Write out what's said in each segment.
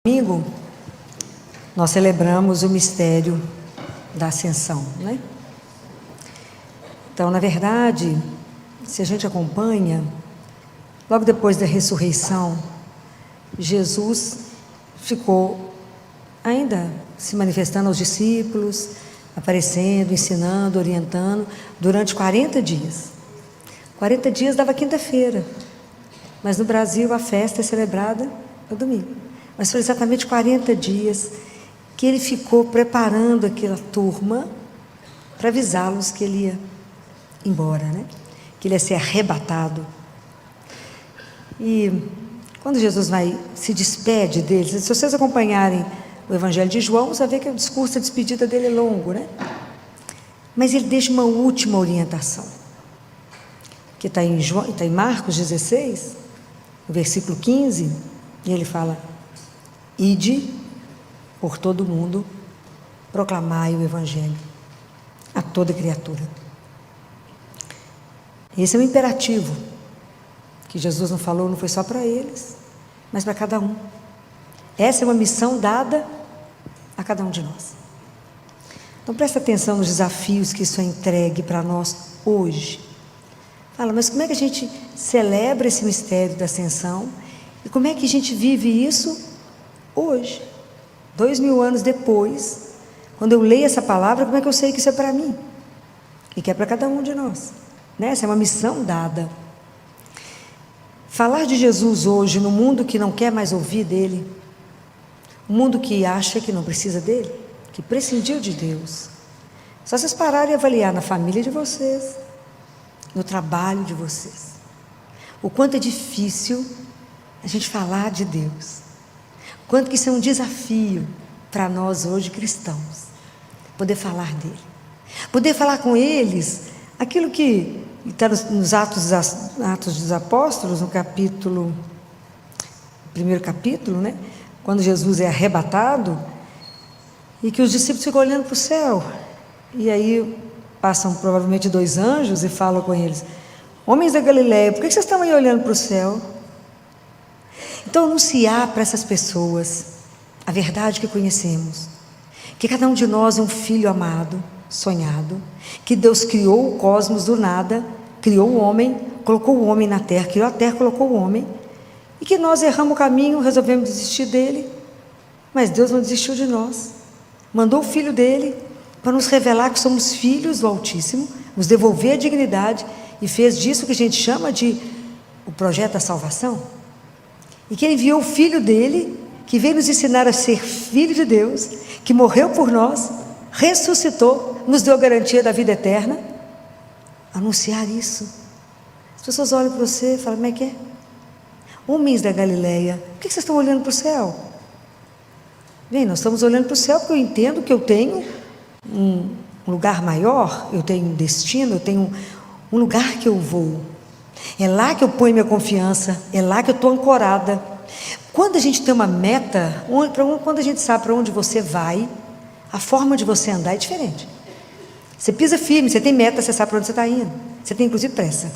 Domingo, nós celebramos o mistério da Ascensão, né? Então, na verdade, se a gente acompanha, logo depois da ressurreição, Jesus ficou ainda se manifestando aos discípulos, aparecendo, ensinando, orientando, durante 40 dias. 40 dias dava quinta-feira, mas no Brasil a festa é celebrada no domingo. Mas foi exatamente 40 dias que ele ficou preparando aquela turma para avisá-los que ele ia embora, né? Que ele ia ser arrebatado. E quando Jesus se despede deles, se vocês acompanharem o Evangelho de João, você vai ver que o discurso de despedida dele é longo, né? Mas ele deixa uma última orientação, que está em Marcos 16, no versículo 15, e ele fala: ide por todo mundo, proclamai o Evangelho a toda criatura. Esse é um imperativo que Jesus não falou, não foi só para eles, mas para cada um. Essa é uma missão dada a cada um de nós. Então presta atenção nos desafios que isso é entregue para nós hoje. Fala, mas como é que a gente celebra esse mistério da Ascensão e como é que a gente vive isso hoje, 2000 anos depois? Quando eu leio essa palavra, como é que eu sei que isso é para mim? E que é para cada um de nós, né? Essa é uma missão dada. Falar de Jesus hoje no mundo que não quer mais ouvir dele, um mundo que acha que não precisa dele, que prescindiu de Deus. Só vocês pararem e avaliar na família de vocês, no trabalho de vocês, o quanto é difícil a gente falar de Deus. Quanto que isso é um desafio para nós hoje cristãos, poder falar dele, poder falar com eles aquilo que está nos Atos dos Apóstolos, no primeiro capítulo, né? Quando Jesus é arrebatado e que os discípulos ficam olhando para o céu, e aí passam provavelmente 2 anjos e falam com eles: homens da Galileia, por que vocês estão aí olhando para o céu? Então, anunciar para essas pessoas a verdade que conhecemos, que cada um de nós é um filho amado, sonhado, que Deus criou o cosmos do nada, criou o homem, colocou o homem na terra, criou a terra, colocou o homem, e que nós erramos o caminho, resolvemos desistir dele, mas Deus não desistiu de nós, mandou o Filho dele para nos revelar que somos filhos do Altíssimo, nos devolver a dignidade, e fez disso que a gente chama de o projeto da salvação. E que ele enviou o Filho dele, que veio nos ensinar a ser filho de Deus, que morreu por nós, ressuscitou, nos deu a garantia da vida eterna. Anunciar isso. As pessoas olham para você e falam: como é que é? Homens da Galileia, por que vocês estão olhando para o céu? Bem, nós estamos olhando para o céu porque eu entendo que eu tenho um lugar maior, eu tenho um destino, eu tenho um lugar que eu vou. É lá que eu ponho minha confiança, é lá que eu estou ancorada. Quando a gente tem uma meta, quando a gente sabe para onde você vai, a forma de você andar é diferente. Você pisa firme, você tem meta, você sabe para onde você está indo. Você tem inclusive pressa.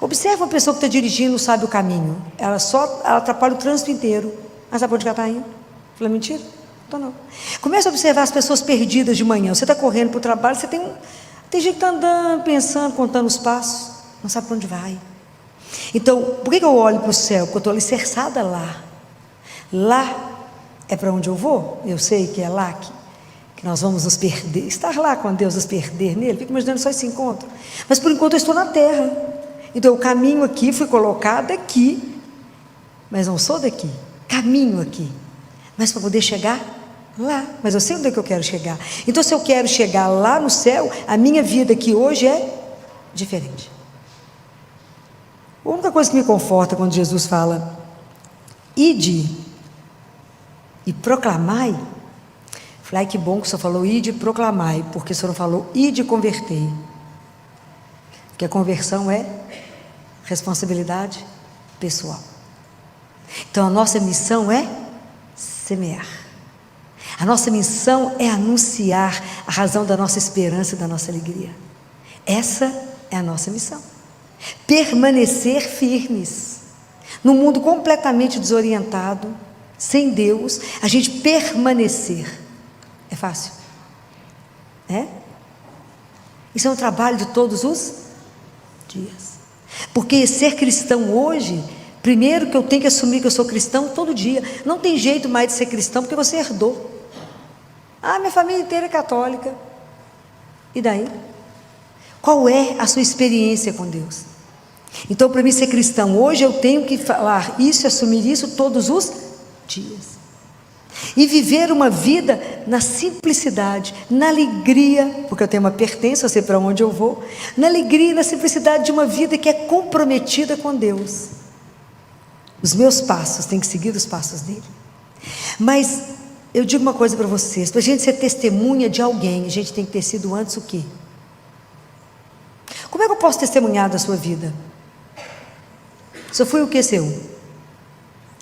Observa uma pessoa que está dirigindo, não sabe o caminho. Ela atrapalha o trânsito inteiro. Mas sabe para onde ela está indo? Fala, mentira? Então não. Comece a observar as pessoas perdidas de manhã. Você está correndo para o trabalho, você tem gente que está andando, pensando, contando os passos. Não sabe para onde vai. Então, por que eu olho para o céu? Porque eu estou alicerçada lá. Lá é para onde eu vou. Eu sei que é lá que nós vamos nos perder. Estar lá com Deus, nos perder nele. Fico imaginando só esse encontro. Mas por enquanto eu estou na terra. Então eu caminho aqui, fui colocada aqui, mas não sou daqui. Caminho aqui, mas para poder chegar lá. Mas eu sei onde é que eu quero chegar. Então, se eu quero chegar lá no céu, a minha vida aqui hoje é diferente. A única coisa que me conforta quando Jesus fala: ide e proclamai. Eu falei: ai, que bom que o Senhor falou ide e proclamai, porque o Senhor não falou ide e convertei. Porque a conversão é responsabilidade pessoal. Então a nossa missão é semear. A nossa missão é anunciar a razão da nossa esperança e da nossa alegria. Essa é a nossa missão. Permanecer firmes num mundo completamente desorientado, sem Deus, a gente permanecer. É fácil? É? Isso é um trabalho de todos os dias. Porque ser cristão hoje, primeiro que eu tenho que assumir que eu sou cristão todo dia. Não tem jeito mais de ser cristão porque você herdou. Ah, minha família inteira é católica. E daí? Qual é a sua experiência com Deus? Então, para mim ser cristão hoje, eu tenho que falar isso e assumir isso todos os dias. E viver uma vida na simplicidade, na alegria, porque eu tenho uma pertença, eu sei para onde eu vou, na alegria e na simplicidade de uma vida que é comprometida com Deus. Os meus passos têm que seguir os passos dele. Mas eu digo uma coisa para vocês: para a gente ser testemunha de alguém, a gente tem que ter sido antes o quê? Como é que eu posso testemunhar da sua vida? Se eu fui o que seu?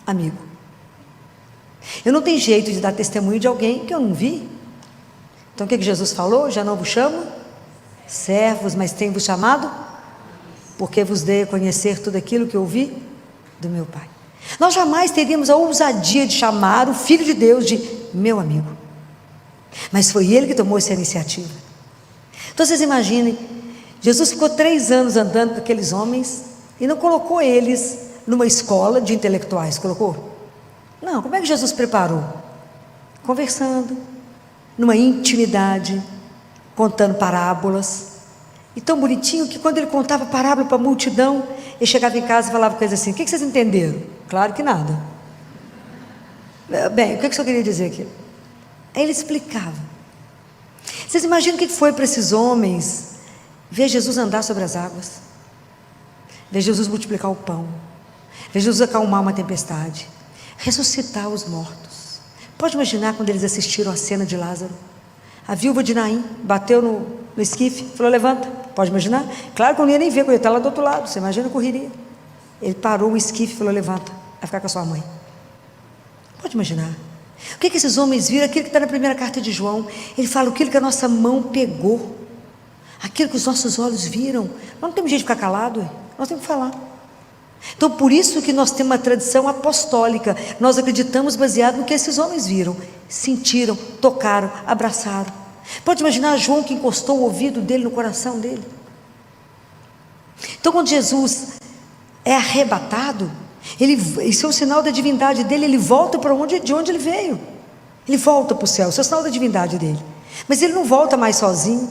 Amigo. Eu não tenho jeito de dar testemunho de alguém que eu não vi. Então o que Jesus falou? Já não vos chamo servos, mas tenho-vos chamado, porque vos dei a conhecer tudo aquilo que ouvi do meu Pai. Nós jamais teríamos a ousadia de chamar o Filho de Deus de meu amigo, mas foi Ele que tomou essa iniciativa. Então vocês imaginem, Jesus ficou 3 anos andando com aqueles homens e não colocou eles numa escola de intelectuais, colocou? Não, como é que Jesus preparou? Conversando, numa intimidade, contando parábolas. E tão bonitinho que quando ele contava parábola para a multidão, ele chegava em casa e falava coisas assim: o que vocês entenderam? Claro que nada. Bem, o que o senhor queria dizer aqui? Aí ele explicava. Vocês imaginam o que foi para esses homens ver Jesus andar sobre as águas, ver Jesus multiplicar o pão, ver Jesus acalmar uma tempestade, ressuscitar os mortos? Pode imaginar quando eles assistiram a cena de Lázaro? A viúva de Naim bateu no esquife, falou: levanta. Pode imaginar? Claro que eu não ia nem ver, porque ele está lá do outro lado. Você imagina a correria. Ele parou o esquife e falou: levanta, vai ficar com a sua mãe. Pode imaginar? O que esses homens viram? Aquilo que está na primeira carta de João. Ele fala: aquilo que a nossa mão pegou, aquilo que os nossos olhos viram. Nós não temos jeito de ficar calado, nós temos que falar. Então por isso que nós temos uma tradição apostólica. Nós acreditamos baseado no que esses homens viram, sentiram, tocaram, abraçaram. Pode imaginar João que encostou o ouvido dele no coração dele? Então quando Jesus é arrebatado, isso é o sinal da divindade dele. Ele volta para de onde ele veio. Ele volta para o céu, isso é o sinal da divindade dele. Mas ele não volta mais sozinho.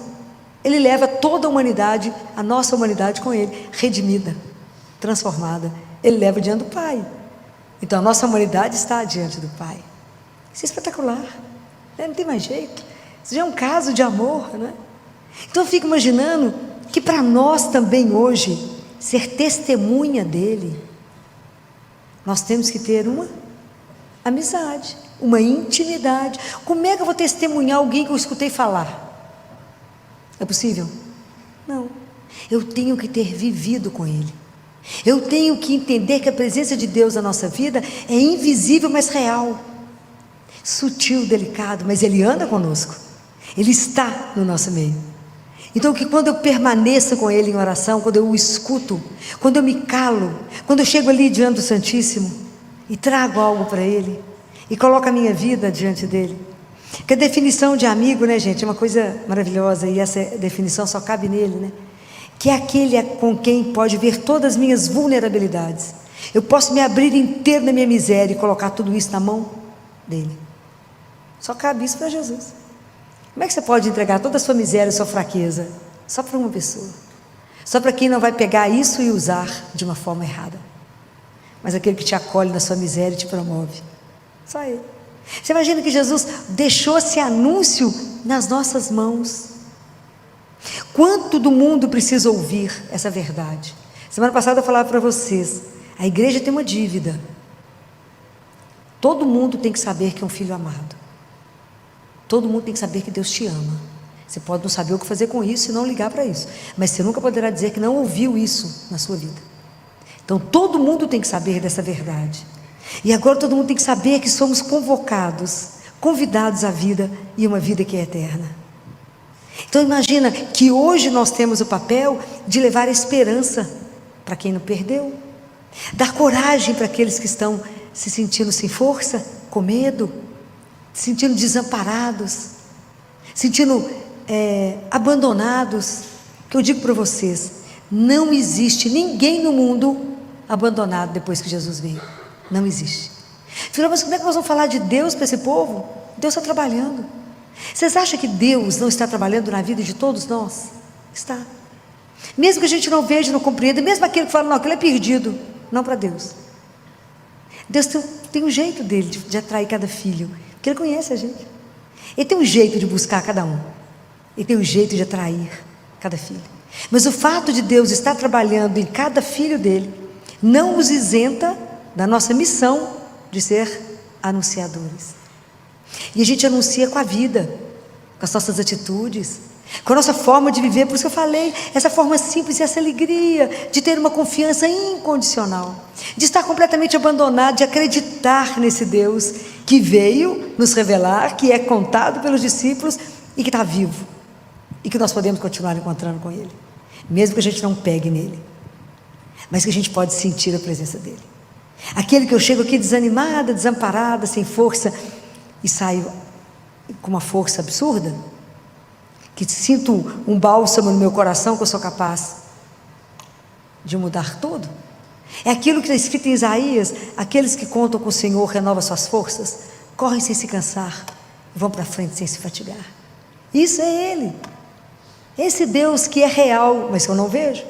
Ele leva toda a humanidade, a nossa humanidade com ele, redimida, transformada. Ele leva diante do Pai. Então a nossa humanidade está diante do Pai. Isso é espetacular, né? Não tem mais jeito. Isso já é um caso de amor, né? Então eu fico imaginando que para nós também hoje ser testemunha dele, nós temos que ter uma amizade, uma intimidade. Como é que eu vou testemunhar alguém que eu escutei falar? É possível? Não. Eu tenho que ter vivido com ele. Eu tenho que entender que a presença de Deus na nossa vida é invisível, mas real, sutil, delicado, mas Ele anda conosco, Ele está no nosso meio. Então que quando eu permaneço com Ele em oração, quando eu o escuto, quando eu me calo, quando eu chego ali diante do Santíssimo e trago algo para Ele e coloco a minha vida diante dEle, que a definição de amigo, né, gente, é uma coisa maravilhosa, e essa definição só cabe nele, né? Que é aquele com quem pode ver todas as minhas vulnerabilidades. Eu posso me abrir inteiro na minha miséria e colocar tudo isso na mão dele. Só cabe isso para Jesus. Como é que você pode entregar toda a sua miséria, a sua fraqueza, só para uma pessoa? Só para quem não vai pegar isso e usar de uma forma errada, mas aquele que te acolhe na sua miséria e te promove. Só Ele. Você imagina que Jesus deixou esse anúncio nas nossas mãos? Quanto do mundo precisa ouvir essa verdade? Semana passada eu falava para vocês, a igreja tem uma dívida. Todo mundo tem que saber que é um filho amado. Todo mundo tem que saber que Deus te ama. Você pode não saber o que fazer com isso e não ligar para isso, mas você nunca poderá dizer que não ouviu isso na sua vida. Então todo mundo tem que saber dessa verdade. E agora todo mundo tem que saber que somos convocados, convidados à vida, e uma vida que é eterna. Então imagina que hoje nós temos o papel de levar esperança para quem não perdeu, dar coragem para aqueles que estão se sentindo sem força, com medo, se sentindo desamparados, sentindo abandonados. Que eu digo para vocês, não existe ninguém no mundo abandonado depois que Jesus veio. Não existe. Filho, mas como é que nós vamos falar de Deus para esse povo? Deus está trabalhando. Vocês acham que Deus não está trabalhando na vida de todos nós? Está. Mesmo que a gente não veja, não compreenda, mesmo aquele que fala, não, aquele é perdido. Não para Deus. Deus tem um jeito dele de atrair cada filho, porque Ele conhece a gente. Ele tem um jeito de buscar cada um. Ele tem um jeito de atrair cada filho. Mas o fato de Deus estar trabalhando em cada filho dele, não nos isenta da nossa missão de ser anunciadores. E a gente anuncia com a vida, com as nossas atitudes, com a nossa forma de viver. Por isso que eu falei, essa forma simples, essa alegria de ter uma confiança incondicional, de estar completamente abandonado, de acreditar nesse Deus que veio nos revelar, que é contado pelos discípulos e que está vivo, e que nós podemos continuar encontrando com Ele, mesmo que a gente não pegue nele, mas que a gente pode sentir a presença dele. Aquele que eu chego aqui desanimada, desamparada, sem força, e saio com uma força absurda, que sinto um bálsamo no meu coração, que eu sou capaz de mudar tudo. É aquilo que está escrito em Isaías: aqueles que contam com o Senhor renovam suas forças, correm sem se cansar, vão para frente sem se fatigar. Isso é Ele, esse Deus que é real, mas que eu não vejo,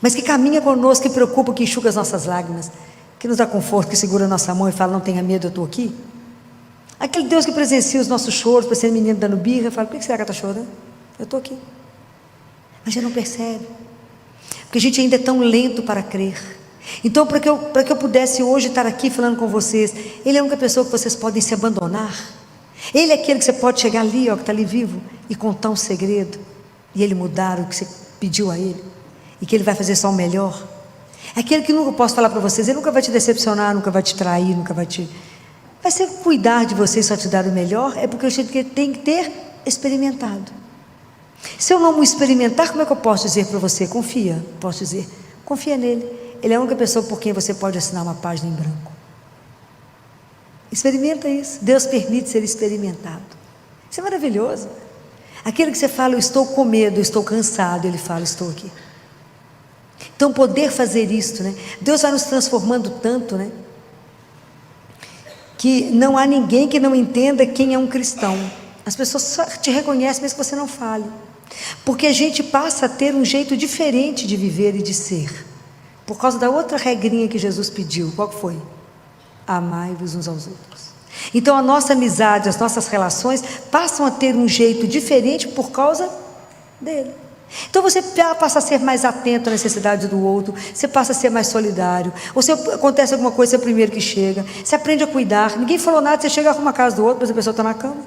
mas que caminha conosco, que preocupa, que enxuga as nossas lágrimas, que nos dá conforto, que segura a nossa mão e fala, não tenha medo, eu estou aqui. Aquele Deus que presencia os nossos choros, para ser menino dando birra, fala, por que será que ela está chorando? Eu estou aqui. Mas a gente não percebe, porque a gente ainda é tão lento para crer. Então, para que eu pudesse hoje estar aqui falando com vocês, Ele é a única pessoa que vocês podem se abandonar. Ele é aquele que você pode chegar ali, ó, que está ali vivo, e contar um segredo, e Ele mudar o que você pediu a Ele, e que Ele vai fazer só o melhor. É aquele que nunca posso falar para vocês, Ele nunca vai te decepcionar, nunca vai te trair, nunca vai te... Vai ser cuidar de você e só te dar o melhor, é porque eu sei que tem que ter experimentado. Se eu não experimentar, como é que eu posso dizer para você? Confia, posso dizer, confia nele. Ele é a única pessoa por quem você pode assinar uma página em branco. Experimenta isso. Deus permite ser experimentado. Isso é maravilhoso. Aquele que você fala, eu estou com medo, eu estou cansado, Ele fala, estou aqui. Então poder fazer isso, né? Deus vai nos transformando tanto, né? Que não há ninguém que não entenda quem é um cristão. As pessoas só te reconhecem mesmo que você não fale, porque a gente passa a ter um jeito diferente de viver e de ser, por causa da outra regrinha que Jesus pediu. Qual foi? Amai-vos uns aos outros. Então a nossa amizade, as nossas relações passam a ter um jeito diferente por causa dele. Então você passa a ser mais atento à necessidade do outro, você passa a ser mais solidário, ou se acontece alguma coisa, você é o primeiro que chega, você aprende a cuidar. Ninguém falou nada, você chega, arruma a casa do outro, mas a pessoa está na cama.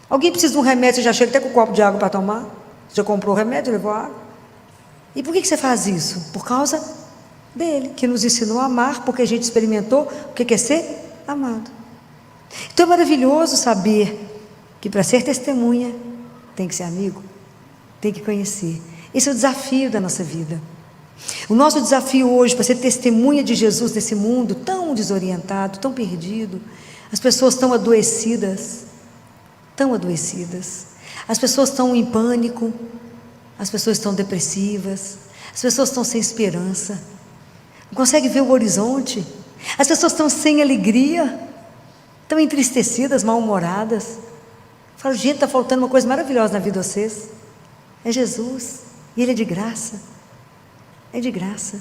Alguém precisa de um remédio, você já chega até com um copo de água para tomar, você já comprou o remédio, levou água. E por que você faz isso? Por causa dele, que nos ensinou a amar, porque a gente experimentou o que é ser amado. Então é maravilhoso saber que para ser testemunha tem que ser amigo, tem que conhecer. Esse é o desafio da nossa vida. O nosso desafio hoje, para ser testemunha de Jesus nesse mundo tão desorientado, tão perdido, as pessoas tão adoecidas, as pessoas estão em pânico, as pessoas estão depressivas, as pessoas estão sem esperança, não conseguem ver o horizonte, as pessoas estão sem alegria, estão entristecidas, mal-humoradas. Falo, gente, está faltando uma coisa maravilhosa na vida de vocês. É Jesus, e Ele é de graça, é de graça.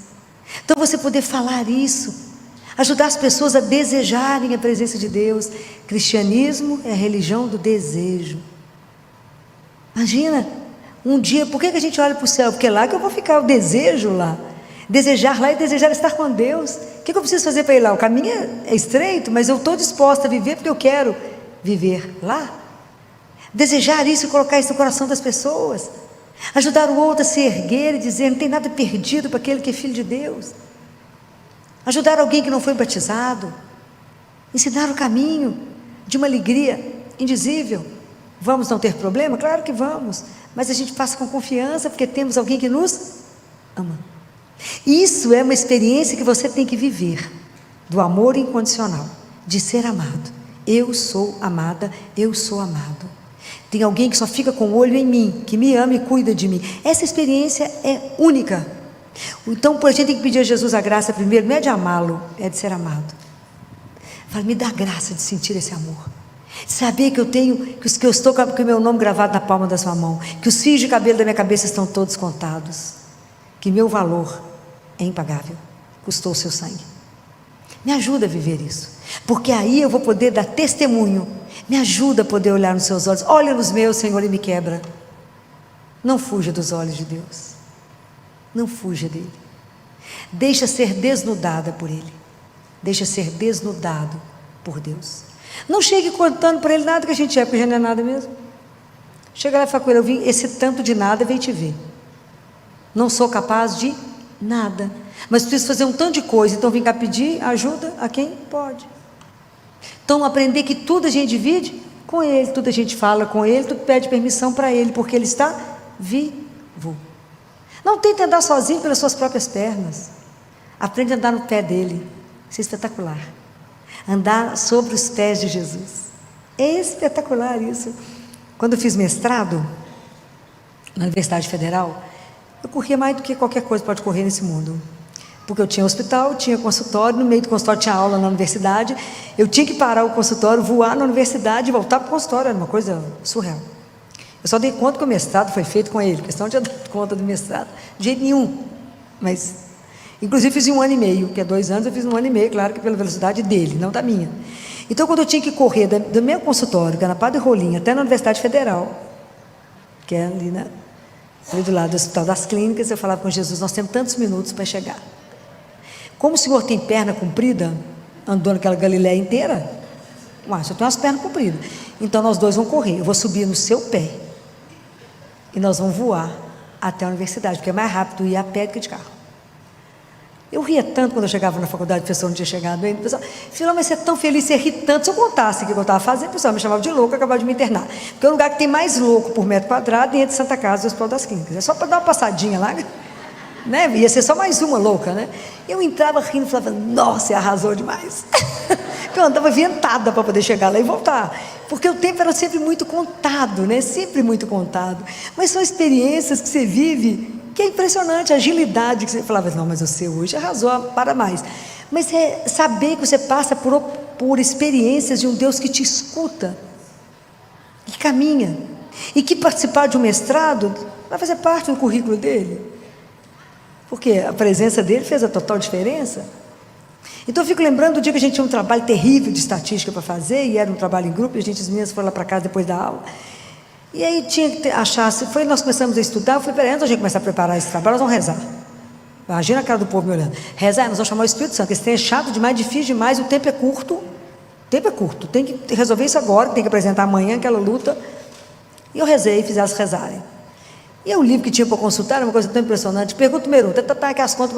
Então você poder falar isso, ajudar as pessoas a desejarem a presença de Deus. Cristianismo é a religião do desejo. Imagina, um dia, por que a gente olha para o céu? Porque é lá que eu vou ficar, o desejo lá, desejar lá e desejar estar com Deus. O que eu preciso fazer para ir lá? O caminho é estreito, mas eu estou disposta a viver porque eu quero viver lá. Desejar isso e colocar isso no coração das pessoas, ajudar o outro a se erguer e dizer, não tem nada perdido para aquele que é filho de Deus. Ajudar alguém que não foi batizado, ensinar o caminho de uma alegria indizível. Vamos não ter problema? Claro que vamos, mas a gente passa com confiança, porque temos alguém que nos ama. Isso é uma experiência que você tem que viver, do amor incondicional, de ser amado. Eu sou amada, eu sou amado. Tem alguém que só fica com o olho em mim, que me ama e cuida de mim. Essa experiência é única. Então, a gente tem que pedir a Jesus a graça primeiro, não é de amá-lo, é de ser amado. Fala, me dá a graça de sentir esse amor. Saber que eu tenho, que eu estou com o meu nome gravado na palma da sua mão, que os fios de cabelo da minha cabeça estão todos contados, que meu valor é impagável, custou o seu sangue. Me ajuda a viver isso, porque aí eu vou poder dar testemunho. Me ajuda a poder olhar nos seus olhos. Olha nos meus, Senhor, e me quebra. Não fuja dos olhos de Deus, não fuja dele. Deixa ser desnudada por ele, deixa ser desnudado por Deus. Não chegue contando para ele nada que a gente é, porque já não é nada mesmo. Chega lá e fala com ele, eu vim, esse tanto de nada veio te ver. Não sou capaz de nada, mas preciso fazer um tanto de coisa, então vim cá pedir ajuda a quem pode. Então aprender que tudo a gente divide com ele, tudo a gente fala com ele, tudo pede permissão para ele, porque ele está vivo. Não tente andar sozinho pelas suas próprias pernas. Aprende a andar no pé dele. Isso é espetacular. Andar sobre os pés de Jesus. É espetacular isso. Quando eu fiz mestrado na Universidade Federal, eu corria mais do que qualquer coisa pode correr nesse mundo. Porque eu tinha hospital, tinha consultório, no meio do consultório tinha aula na universidade, eu tinha que parar o consultório, voar na universidade e voltar para o consultório, era uma coisa surreal. Eu só dei conta que o mestrado foi feito com ele, porque senão eu não tinha dado conta do mestrado, de jeito nenhum. Mas, inclusive fiz em 1 ano e meio, que é 2 anos, eu fiz em 1 ano e meio, claro que pela velocidade dele, não da minha. Então, quando eu tinha que correr do meu consultório, que era na Padre Rolim, até na Universidade Federal, que é ali, ali do lado do Hospital das Clínicas, eu falava com Jesus, nós temos tantos minutos para chegar. Como o senhor tem perna comprida, andou naquela Galileia inteira, mas eu tenho umas pernas compridas, então nós dois vamos correr, eu vou subir no seu pé, e nós vamos voar até a universidade, porque é mais rápido ir a pé do que de carro. Eu ria tanto quando eu chegava na faculdade, o professor não tinha chegado ainda, o pessoal, filho, mas você é tão feliz, você ri tanto, se eu contasse o que eu estava fazendo, o pessoal me chamava de louco, acabava de me internar, porque é o lugar que tem mais louco por metro quadrado, dentro de Santa Casa do Hospital das Clínicas, é só para dar uma passadinha lá, né? Ia ser só mais uma louca, né? Eu entrava rindo e falava, nossa, você arrasou demais. Eu andava ventada para poder chegar lá e voltar, porque o tempo era sempre muito contado, né? Sempre muito contado, mas são experiências que você vive, que é impressionante, a agilidade que você falava, não, mas você hoje arrasou para mais, mas é saber que você passa por experiências de um Deus que te escuta, que caminha, e que participar de um mestrado vai fazer parte do currículo dele, porque a presença dele fez a total diferença. Então eu fico lembrando do dia que a gente tinha um trabalho terrível de estatística para fazer, e era um trabalho em grupo, e as meninas foram lá para casa depois da aula, e aí tinha que achar, nós começamos a estudar, eu falei, peraí, antes da gente começar a preparar esse trabalho, nós vamos rezar. Imagina a cara do povo me olhando, rezar, nós vamos chamar o Espírito Santo, esse trem é chato demais, difícil demais, o tempo é curto, tem que resolver isso agora, tem que apresentar amanhã aquela luta, e eu rezei, fiz elas rezarem. E o livro que tinha para consultar era uma coisa tão impressionante. Pergunta número 1, tá aqui as contas,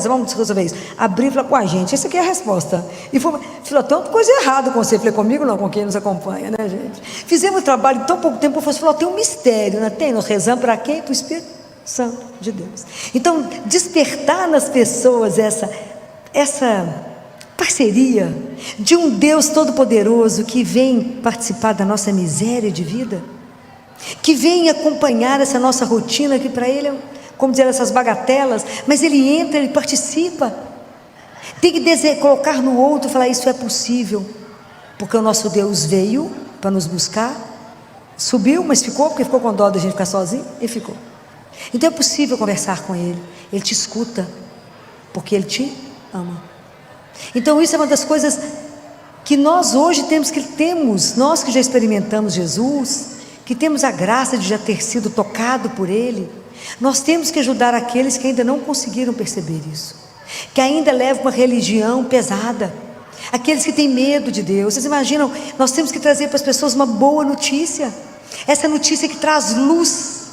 vamos resolver isso. Abri e falei com a gente, essa aqui é a resposta. E falou, tem uma coisa errada com você. Falei, comigo não, com quem nos acompanha, né, gente? Fizemos o trabalho em tão pouco tempo, eu falei, tem um mistério, né? Tem, nós rezamos para quem? Para o Espírito Santo de Deus. Então, despertar nas pessoas essa parceria de um Deus todo-poderoso que vem participar da nossa miséria de vida, que vem acompanhar essa nossa rotina, que para ele, como dizer, essas bagatelas, mas ele entra, ele participa, tem que colocar no outro, falar, isso é possível, porque o nosso Deus veio para nos buscar, subiu, mas ficou, porque ficou com dó da gente ficar sozinho, e ficou. Então é possível conversar com ele te escuta, porque ele te ama. Então isso é uma das coisas que nós hoje temos, nós que já experimentamos Jesus, que temos a graça de já ter sido tocado por Ele, nós temos que ajudar aqueles que ainda não conseguiram perceber isso, que ainda levam uma religião pesada, aqueles que têm medo de Deus. Vocês imaginam, nós temos que trazer para as pessoas uma boa notícia, essa notícia que traz luz,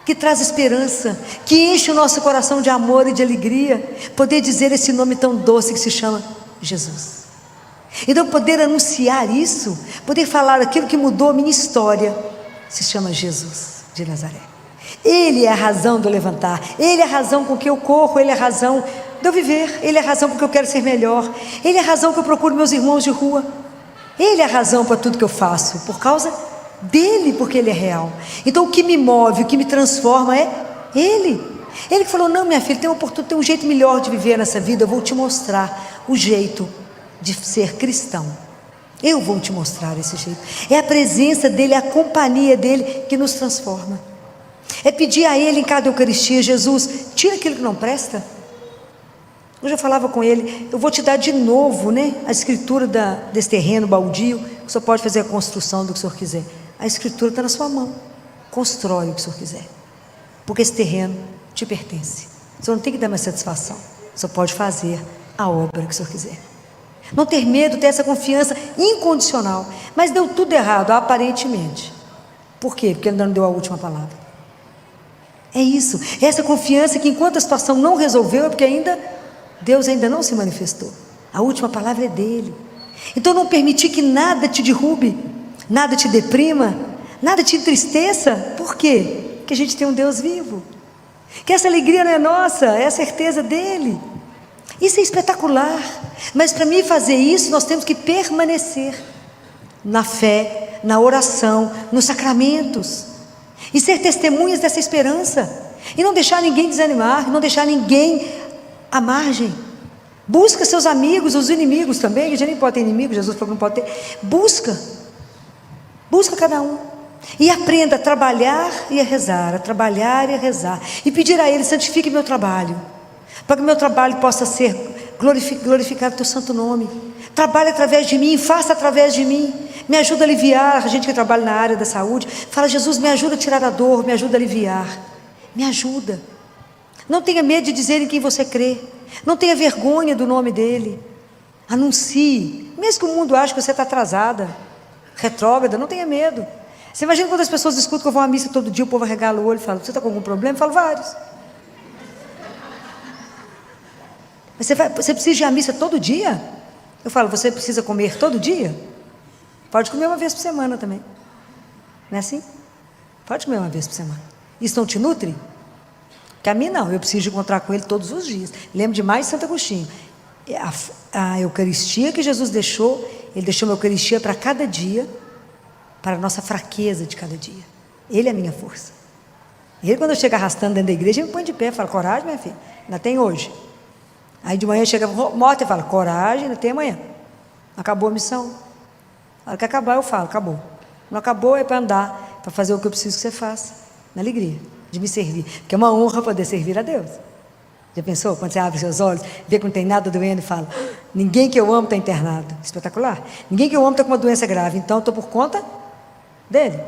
que traz esperança, que enche o nosso coração de amor e de alegria, poder dizer esse nome tão doce que se chama Jesus. Então poder anunciar isso, poder falar aquilo que mudou a minha história, se chama Jesus de Nazaré. Ele é a razão do levantar, Ele é a razão com que eu corro, Ele é a razão de eu viver. Ele é a razão porque eu quero ser melhor. Ele é a razão que eu procuro meus irmãos de rua. Ele é a razão para tudo que eu faço, por causa dele, porque ele é real. Então o que me move, o que me transforma é ele. Ele que falou: não, minha filha, tem um jeito melhor de viver nessa vida. Eu vou te mostrar o jeito de ser cristão. Eu vou te mostrar esse jeito. É a presença dele, é a companhia dele que nos transforma. É pedir a ele em cada Eucaristia: Jesus, tira aquilo que não presta. Eu já falava com ele: eu vou te dar de novo, a escritura desse terreno baldio. O senhor pode fazer a construção do que o senhor quiser. A escritura está na sua mão. Constrói o que o senhor quiser, porque esse terreno te pertence. O senhor não tem que dar mais satisfação. O senhor pode fazer a obra que o senhor quiser. Não ter medo, ter essa confiança incondicional. Mas deu tudo errado, aparentemente. Por quê? Porque ele ainda não deu a última palavra. É isso, essa confiança que enquanto a situação não resolveu, é porque Deus ainda não se manifestou. A última palavra é dele. Então não permitir que nada te derrube, nada te deprima, nada te entristeça. Por quê? Porque a gente tem um Deus vivo, que essa alegria não é nossa, é a certeza dele. Isso é espetacular. Mas para mim fazer isso, nós temos que permanecer na fé, na oração, nos sacramentos, e ser testemunhas dessa esperança, e não deixar ninguém desanimar, não deixar ninguém à margem. Busca seus amigos, os inimigos também. A gente nem pode ter inimigo, Jesus falou que não pode ter. Busca cada um, e aprenda a trabalhar e a rezar, e pedir a ele: santifique meu trabalho, para que meu trabalho possa ser glorificado o teu santo nome. Trabalhe através de mim, faça através de mim, me ajuda a aliviar. A gente que trabalha na área da saúde fala: Jesus, me ajuda a tirar a dor, me ajuda a aliviar, me ajuda. Não tenha medo de dizer em quem você crê, não tenha vergonha do nome dele, anuncie, mesmo que o mundo ache que você está atrasada, retrógrada, não tenha medo. Você imagina quando as pessoas escutam que eu vou à missa todo dia, o povo arregala o olho e fala: você está com algum problema? Eu falo: vários. Mas você precisa ir à missa todo dia? Eu falo: você precisa comer todo dia? Pode comer uma vez por semana também, não é assim? Pode comer uma vez por semana. Isso não te nutre? Que a mim não, eu preciso encontrar com ele todos os dias. Lembro demais de Santo Agostinho, a Eucaristia que Jesus deixou, ele deixou uma Eucaristia para cada dia, para a nossa fraqueza de cada dia. Ele é a minha força. Ele, quando eu chego arrastando dentro da igreja, ele me põe de pé, fala: coragem, minha filha, ainda tem hoje. Aí de manhã chega morta e fala: coragem, ainda tem amanhã. Acabou a missão. Na hora que acabar eu falo: acabou. Não acabou, é para andar, para fazer o que eu preciso que você faça, na alegria de me servir, porque é uma honra poder servir a Deus. Já pensou? Quando você abre seus olhos, vê que não tem nada doendo e fala: ninguém que eu amo está internado. Espetacular. Ninguém que eu amo está com uma doença grave, então eu estou por conta dele.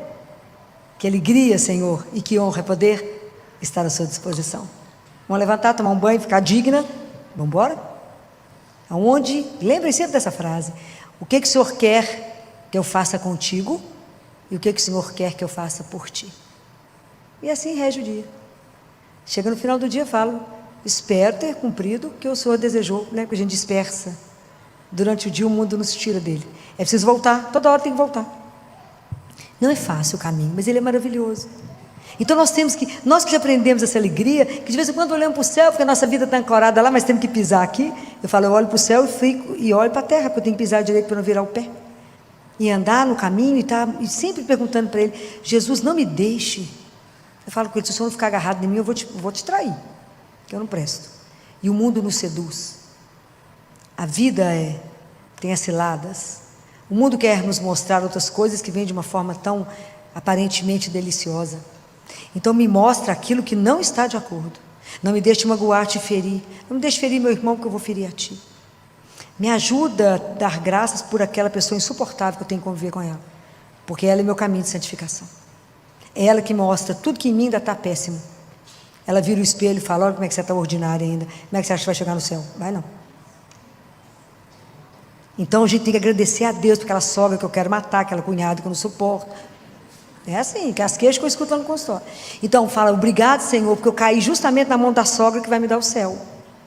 Que alegria, Senhor, e que honra é poder estar à sua disposição. Vamos levantar, tomar um banho, ficar digna. Vamos embora? Aonde? Lembrem sempre dessa frase: o que o Senhor quer que eu faça contigo, e o que o Senhor quer que eu faça por ti. E assim rege o dia. Chega no final do dia, falo: espero ter cumprido o que o Senhor desejou, porque a gente dispersa. Durante o dia o mundo nos tira dele. É preciso voltar, toda hora tem que voltar. Não é fácil o caminho, mas ele é maravilhoso. Então nós que já aprendemos essa alegria, que de vez em quando olhamos para o céu, porque a nossa vida está ancorada lá, mas temos que pisar aqui. Eu falo: eu olho para o céu e olho para a terra, porque eu tenho que pisar direito para não virar o pé. E andar no caminho e sempre perguntando para ele: Jesus, não me deixe. Eu falo com ele: se o Senhor não ficar agarrado em mim, eu vou te trair, que eu não presto. E o mundo nos seduz. A vida tem as ciladas. O mundo quer nos mostrar outras coisas que vêm de uma forma tão aparentemente deliciosa. Então me mostra aquilo que não está de acordo. Não me deixe magoar, te ferir. Não me deixe ferir meu irmão, porque eu vou ferir a ti. Me ajuda a dar graças por aquela pessoa insuportável que eu tenho que conviver com ela, porque ela é meu caminho de santificação. É ela que mostra tudo que em mim ainda está péssimo. Ela vira o espelho e fala: olha como é que você está ordinária ainda. Como é que você acha que vai chegar no céu? Vai não. Então a gente tem que agradecer a Deus por aquela sogra que eu quero matar, aquela cunhada que eu não suporto. É assim, que as queixas que eu escuto lá no consultório. Então fala: obrigado, Senhor, porque eu caí justamente na mão da sogra que vai me dar o céu,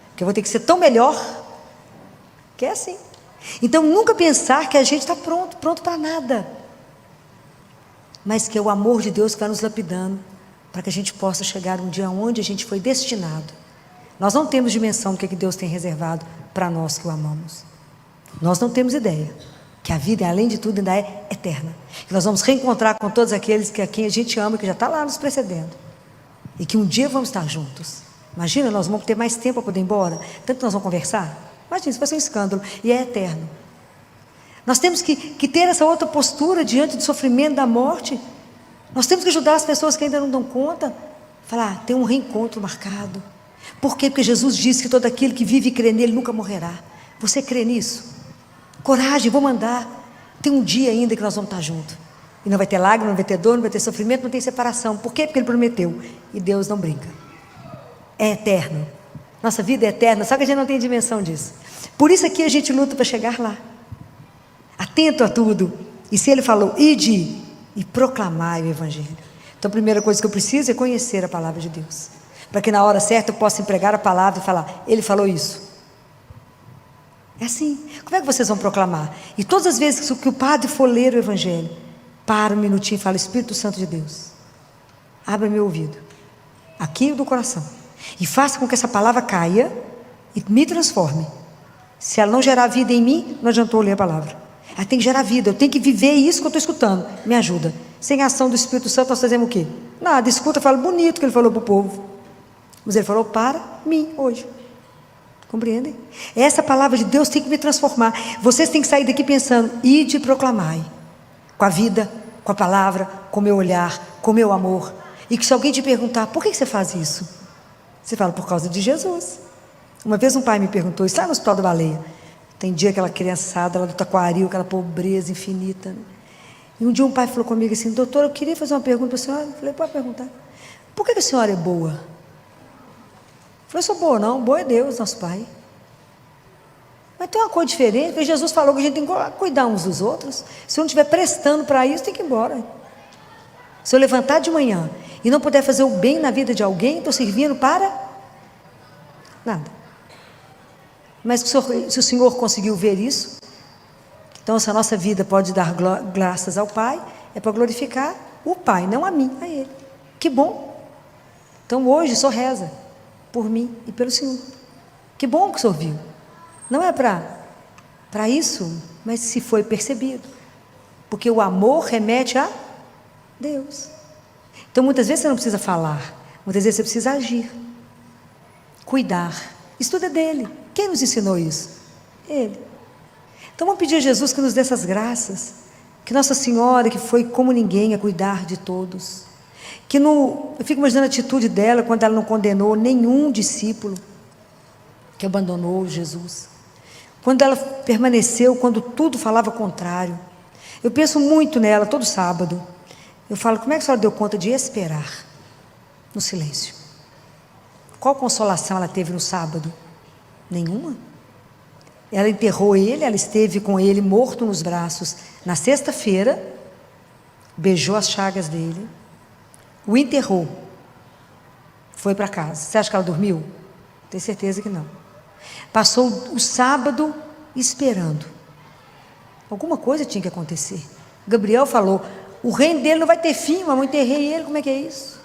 porque eu vou ter que ser tão melhor. Que é assim. Então nunca pensar que a gente está pronto para nada, mas que é o amor de Deus que vai nos lapidando, para que a gente possa chegar um dia onde a gente foi destinado Nós não temos dimensão do que Deus tem reservado para nós que o amamos. Nós não temos ideia que a vida, além de tudo, ainda é eterna. Que nós vamos reencontrar com todos aqueles a quem a gente ama, que já está lá nos precedendo. E que um dia vamos estar juntos. Imagina, nós vamos ter mais tempo para poder ir embora. Tanto que nós vamos conversar. Imagina, isso vai ser um escândalo. E é eterno. Nós temos que ter essa outra postura diante do sofrimento, da morte. Nós temos que ajudar as pessoas que ainda não dão conta. Falar, tem um reencontro marcado. Por quê? Porque Jesus disse que todo aquele que vive e crê nele nunca morrerá. Você crê nisso? Coragem, vou mandar. Tem um dia ainda que nós vamos estar juntos. E não vai ter lágrima, não vai ter dor, não vai ter sofrimento, não tem separação. Por quê? Porque Ele prometeu. E Deus não brinca. É eterno. Nossa vida é eterna, só que a gente não tem dimensão disso. Por isso aqui a gente luta para chegar lá. Atento a tudo. E se Ele falou, ide e proclamai o Evangelho. Então a primeira coisa que eu preciso é conhecer a palavra de Deus. Para que na hora certa eu possa empregar a palavra e falar, Ele falou isso. É assim. Como é que vocês vão proclamar? E todas as vezes que o padre for ler o Evangelho, para um minutinho e fala, Espírito Santo de Deus, abra meu ouvido, aqui do coração, e faça com que essa palavra caia e me transforme. Se ela não gerar vida em mim, não adiantou ler a palavra. Ela tem que gerar vida, eu tenho que viver isso que eu estou escutando. Me ajuda. Sem a ação do Espírito Santo nós fazemos o quê? Nada, escuta, fala bonito que Ele falou para o povo. Mas Ele falou para mim hoje. Compreendem? Essa palavra de Deus tem que me transformar. Vocês têm que sair daqui pensando, ide e proclamai. Com a vida, com a palavra, com o meu olhar, com o meu amor. E que se alguém te perguntar, por que você faz isso? Você fala, por causa de Jesus. Uma vez um pai me perguntou, isso lá no Hospital da Baleia. Tem dia aquela criançada lá do Taquaril, aquela pobreza infinita. Né? E um dia um pai falou comigo assim, doutor, eu queria fazer uma pergunta para a senhora. Eu falei, pode perguntar. Por que a senhora é boa? Eu falei, sou boa não, boa é Deus, nosso Pai. Mas tem uma coisa diferente, porque Jesus falou que a gente tem que cuidar uns dos outros. Se eu não estiver prestando para isso, tem que ir embora. Se eu levantar de manhã e não puder fazer o bem na vida de alguém, estou servindo para nada. Mas se o Senhor conseguiu ver isso, então se a nossa vida pode dar graças ao Pai, é para glorificar o Pai, não a mim, a Ele. Que bom. Então hoje só reza por mim e pelo Senhor. Que bom que o Senhor viu. Não é para isso, mas se foi percebido. Porque o amor remete a Deus. Então muitas vezes você não precisa falar, muitas vezes você precisa agir, cuidar. Isso tudo é dele. Quem nos ensinou isso? Ele. Então vamos pedir a Jesus que nos dê essas graças. Que Nossa Senhora, que foi como ninguém a cuidar de todos. Eu fico imaginando a atitude dela quando ela não condenou nenhum discípulo que abandonou Jesus. Quando ela permaneceu, quando tudo falava contrário. Eu penso muito nela todo sábado. Eu falo, como é que a senhora deu conta de esperar no silêncio? Qual consolação ela teve no sábado? Nenhuma. Ela enterrou ele, ela esteve com ele morto nos braços na sexta-feira, beijou as chagas dele, o enterrou, foi para casa. Você acha que ela dormiu? Tenho certeza que não. Passou o sábado esperando. Alguma coisa tinha que acontecer. Gabriel falou, o reino dele não vai ter fim, mas eu enterrei ele, como é que é isso?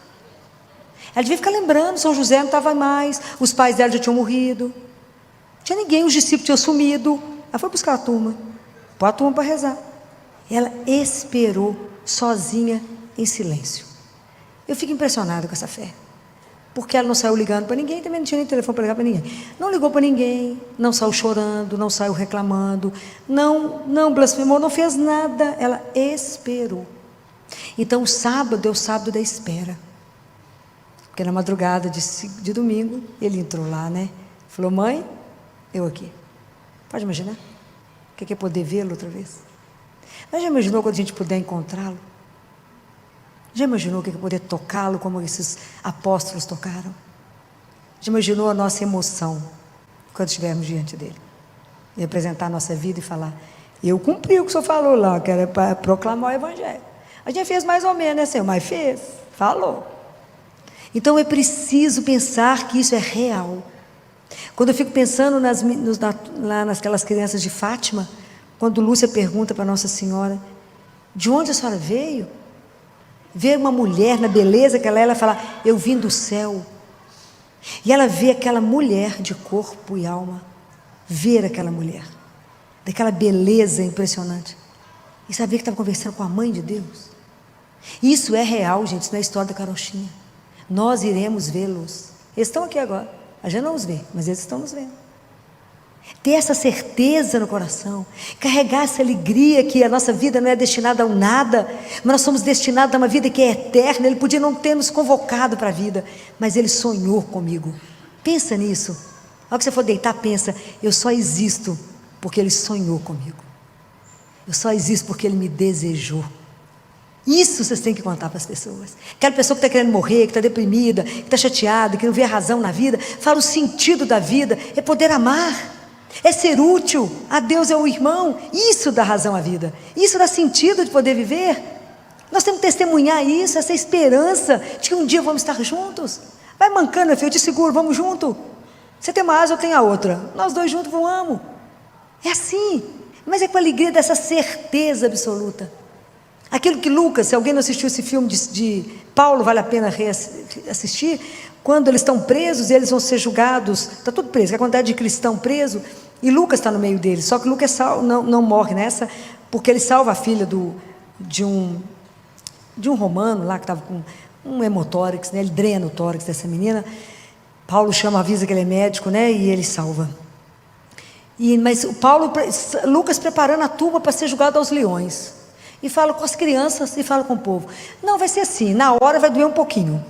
Ela devia ficar lembrando, São José não estava mais, os pais dela já tinham morrido, não tinha ninguém, os discípulos tinham sumido. Ela foi buscar a turma, pôr a turma para rezar. Ela esperou sozinha, em silêncio. Eu fico impressionada com essa fé, porque ela não saiu ligando para ninguém, também não tinha nem telefone para ligar para ninguém, não ligou para ninguém, não saiu chorando, não saiu reclamando, não blasfemou, não fez nada, ela esperou. Então o sábado é o sábado da espera, porque na madrugada de domingo, ele entrou lá, né? Falou, mãe, eu aqui. Pode imaginar? O que é poder vê-lo outra vez? Mas já imaginou quando a gente puder encontrá-lo? Já imaginou o que é poder tocá-lo como esses apóstolos tocaram? Já imaginou a nossa emoção quando estivermos diante dele? E apresentar a nossa vida e falar, eu cumpri o que o senhor falou lá, que era para proclamar o Evangelho. A gente fez mais ou menos, né, senhor? Mas fez, falou. Então é preciso pensar que isso é real. Quando eu fico pensando lá nasquelas crianças de Fátima, quando Lúcia pergunta para Nossa Senhora, de onde a senhora veio? Ver uma mulher na beleza que ela fala, eu vim do céu. E ela vê aquela mulher de corpo e alma, ver aquela mulher, daquela beleza impressionante, e sabia que estava conversando com a mãe de Deus. Isso é real, gente, isso não é história da carochinha. Nós iremos vê-los. Eles estão aqui agora, a gente não os vê, mas eles estão nos vendo. Ter essa certeza no coração, carregar essa alegria que a nossa vida não é destinada a um nada, mas nós somos destinados a uma vida que é eterna. Ele podia não ter nos convocado para a vida, mas Ele sonhou comigo. Pensa nisso. Ao que você for deitar, pensa: eu só existo porque Ele sonhou comigo. Eu só existo porque Ele me desejou. Isso vocês têm que contar para as pessoas. Aquela pessoa que está querendo morrer, que está deprimida, que está chateada, que não vê a razão na vida, fala: o sentido da vida é poder amar, é ser útil, a Deus é o irmão. Isso dá razão à vida, isso dá sentido de poder viver. Nós temos que testemunhar isso, essa esperança de que um dia vamos estar juntos. Vai mancando, meu filho, eu te seguro, vamos junto. Você tem uma asa, eu tenho a outra, nós dois juntos voamos. É assim, mas é com a alegria dessa certeza absoluta. Aquilo que Lucas, se alguém não assistiu esse filme de Paulo, vale a pena assistir. Quando eles estão presos, eles vão ser julgados, está tudo preso, a quantidade de cristão preso, e Lucas está no meio deles. Só que Lucas não morre nessa, porque ele salva a filha de um romano lá, que estava com um hemotórax, né? Ele drena o tórax dessa menina. Paulo avisa que ele é médico, né? E ele salva. Mas Lucas preparando a turma para ser julgado aos leões, e fala com as crianças e fala com o povo: não, vai ser assim, na hora vai doer um pouquinho,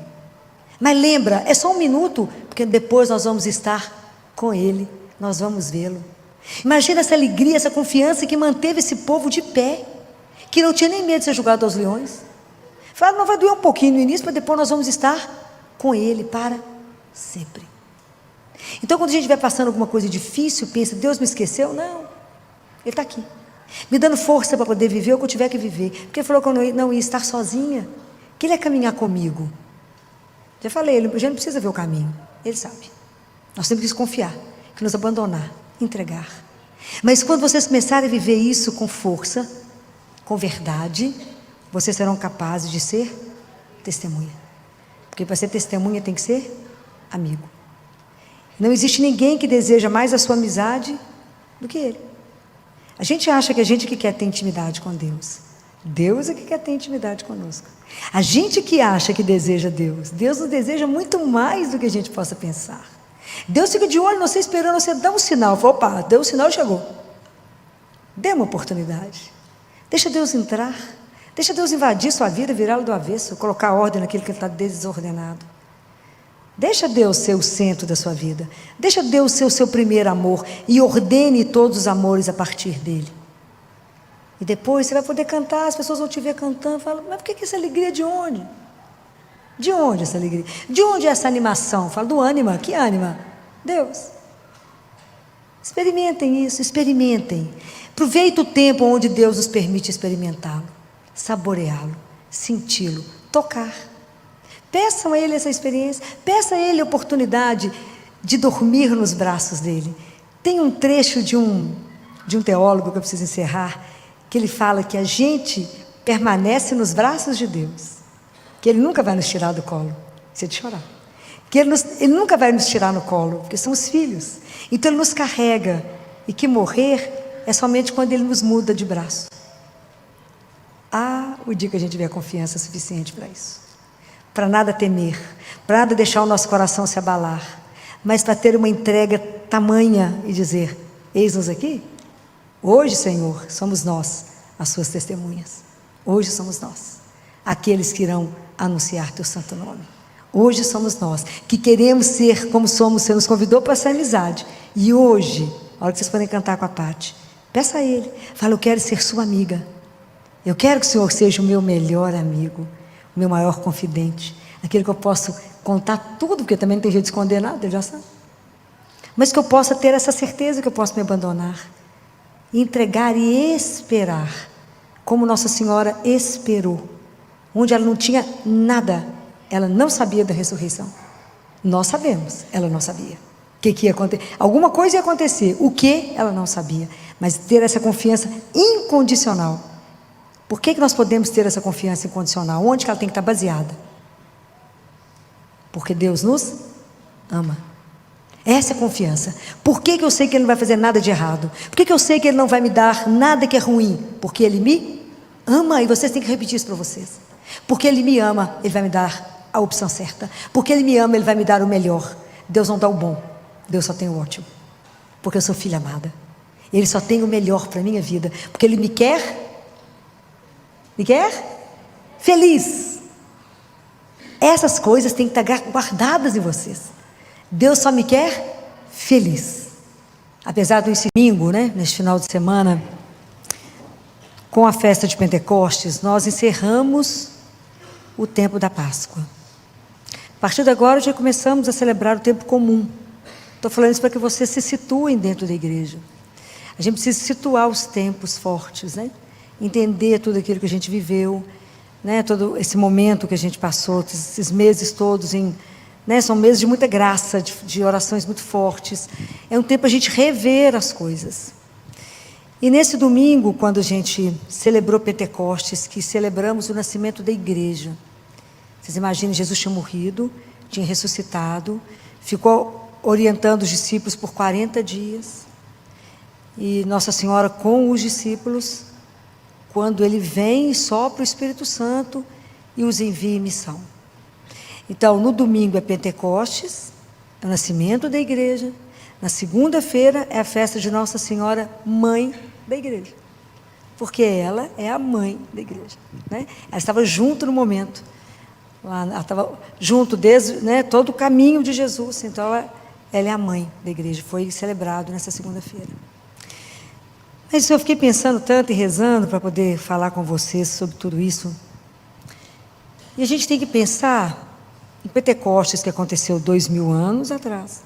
mas lembra, é só um minuto, porque depois nós vamos estar com Ele, nós vamos vê-lo. Imagina essa alegria, essa confiança que manteve esse povo de pé, que não tinha nem medo de ser julgado aos leões. Fala: não, vai doer um pouquinho no início, mas depois nós vamos estar com Ele para sempre. Então, quando a gente vai passando alguma coisa difícil, pensa: Deus me esqueceu? Não, Ele está aqui, me dando força para poder viver o que eu tiver que viver, porque Ele falou que eu não ia estar sozinha, que Ele ia caminhar comigo. Já falei, Ele já não precisa ver o caminho, Ele sabe. Nós temos que confiar, que nos abandonar, entregar. Mas quando vocês começarem a viver isso com força, com verdade, vocês serão capazes de ser testemunha. Porque para ser testemunha tem que ser amigo. Não existe ninguém que deseja mais a sua amizade do que Ele. A gente acha que a gente que quer ter intimidade com Deus, Deus é que quer ter intimidade conosco. A gente que acha que deseja Deus, Deus nos deseja muito mais do que a gente possa pensar. Deus fica de olho, você esperando você dar um sinal. Fala: opa, deu um sinal, chegou. Dê uma oportunidade. Deixa Deus entrar. Deixa Deus invadir sua vida, virá-la do avesso, colocar ordem naquilo que está desordenado. Deixa Deus ser o centro da sua vida. Deixa Deus ser o seu primeiro amor e ordene todos os amores a partir dele. E depois você vai poder cantar, as pessoas vão te ver cantando. Fala: mas por que essa alegria? De onde? De onde essa alegria? De onde é essa animação? Fala: do ânima. Que ânima? Deus. Experimentem isso, experimentem. Aproveita o tempo onde Deus nos permite experimentá-lo, saboreá-lo, senti-lo, tocar. Peçam a Ele essa experiência, peça a Ele a oportunidade de dormir nos braços dEle. Tem um trecho de um teólogo que eu preciso encerrar, que ele fala que a gente permanece nos braços de Deus, que Ele nunca vai nos tirar do colo, isso é de chorar, que Ele nunca vai nos tirar no colo, porque somos filhos, então Ele nos carrega, e que morrer é somente quando Ele nos muda de braço. O dia que a gente tiver confiança suficiente para isso, para nada temer, para nada deixar o nosso coração se abalar, mas para ter uma entrega tamanha e dizer: eis-nos aqui, hoje, Senhor, somos nós as suas testemunhas, hoje somos nós, aqueles que irão anunciar teu santo nome, hoje somos nós, que queremos ser como somos. Você nos convidou para essa amizade, e hoje, a hora que vocês podem cantar com a Paty, peça a Ele, fala: eu quero ser sua amiga, eu quero que o Senhor seja o meu melhor amigo, o meu maior confidente, aquele que eu posso contar tudo, porque também não tem jeito de esconder nada, Ele já sabe, mas que eu possa ter essa certeza que eu posso me abandonar, entregar e esperar, como Nossa Senhora esperou, onde ela não tinha nada, ela não sabia da ressurreição, nós sabemos, ela não sabia o que ia acontecer, alguma coisa ia acontecer, o que ela não sabia, mas ter essa confiança incondicional. Por que nós podemos ter essa confiança incondicional? Onde que ela tem que estar baseada? Porque Deus nos ama. Essa é a confiança. Por que eu sei que Ele não vai fazer nada de errado? Por que eu sei que Ele não vai me dar nada que é ruim? Porque Ele me ama, e vocês têm que repetir isso para vocês. Porque Ele me ama, Ele vai me dar a opção certa. Porque Ele me ama, Ele vai me dar o melhor. Deus não dá o bom, Deus só tem o ótimo. Porque eu sou filha amada. Ele só tem o melhor para a minha vida. Porque Ele me quer feliz. Essas coisas têm que estar guardadas em vocês. Deus só me quer feliz. Apesar do domingo, neste final de semana, com a festa de Pentecostes, nós encerramos o tempo da Páscoa. A partir de agora já começamos a celebrar o tempo comum. Estou falando isso para que vocês se situem dentro da igreja. A gente precisa situar os tempos fortes, entender tudo aquilo que a gente viveu, todo esse momento que a gente passou, esses meses todos são meses de muita graça, de orações muito fortes. É um tempo para a gente rever as coisas. E nesse domingo, quando a gente celebrou Pentecostes, que celebramos o nascimento da igreja, vocês imaginem, Jesus tinha morrido, tinha ressuscitado, ficou orientando os discípulos por 40 dias, e Nossa Senhora com os discípulos, quando Ele vem e sopra o Espírito Santo e os envia em missão. Então, no domingo é Pentecostes, é o nascimento da igreja. Na segunda-feira é a festa de Nossa Senhora, mãe da igreja. Porque ela é a mãe da igreja. Ela estava junto no momento. Ela estava junto desde todo o caminho de Jesus. Então, ela é a mãe da igreja. Foi celebrado nessa segunda-feira. Mas eu fiquei pensando tanto e rezando para poder falar com vocês sobre tudo isso. E a gente tem que pensar em Pentecostes, que aconteceu 2000 anos atrás,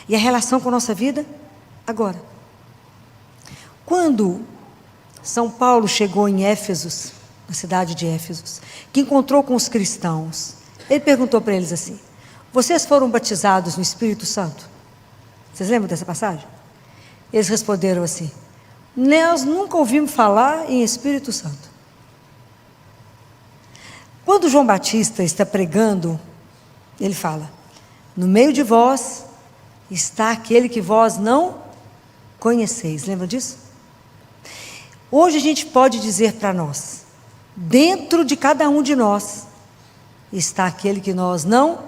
e a relação com a nossa vida agora. Quando São Paulo chegou em Éfeso, na cidade de Éfeso, que encontrou com os cristãos, ele perguntou para eles assim: vocês foram batizados no Espírito Santo? Vocês lembram dessa passagem? Eles responderam assim: nós nunca ouvimos falar em Espírito Santo. Quando João Batista está pregando, ele fala: no meio de vós está aquele que vós não conheceis. Lembra disso? Hoje a gente pode dizer para nós: dentro de cada um de nós está aquele que nós não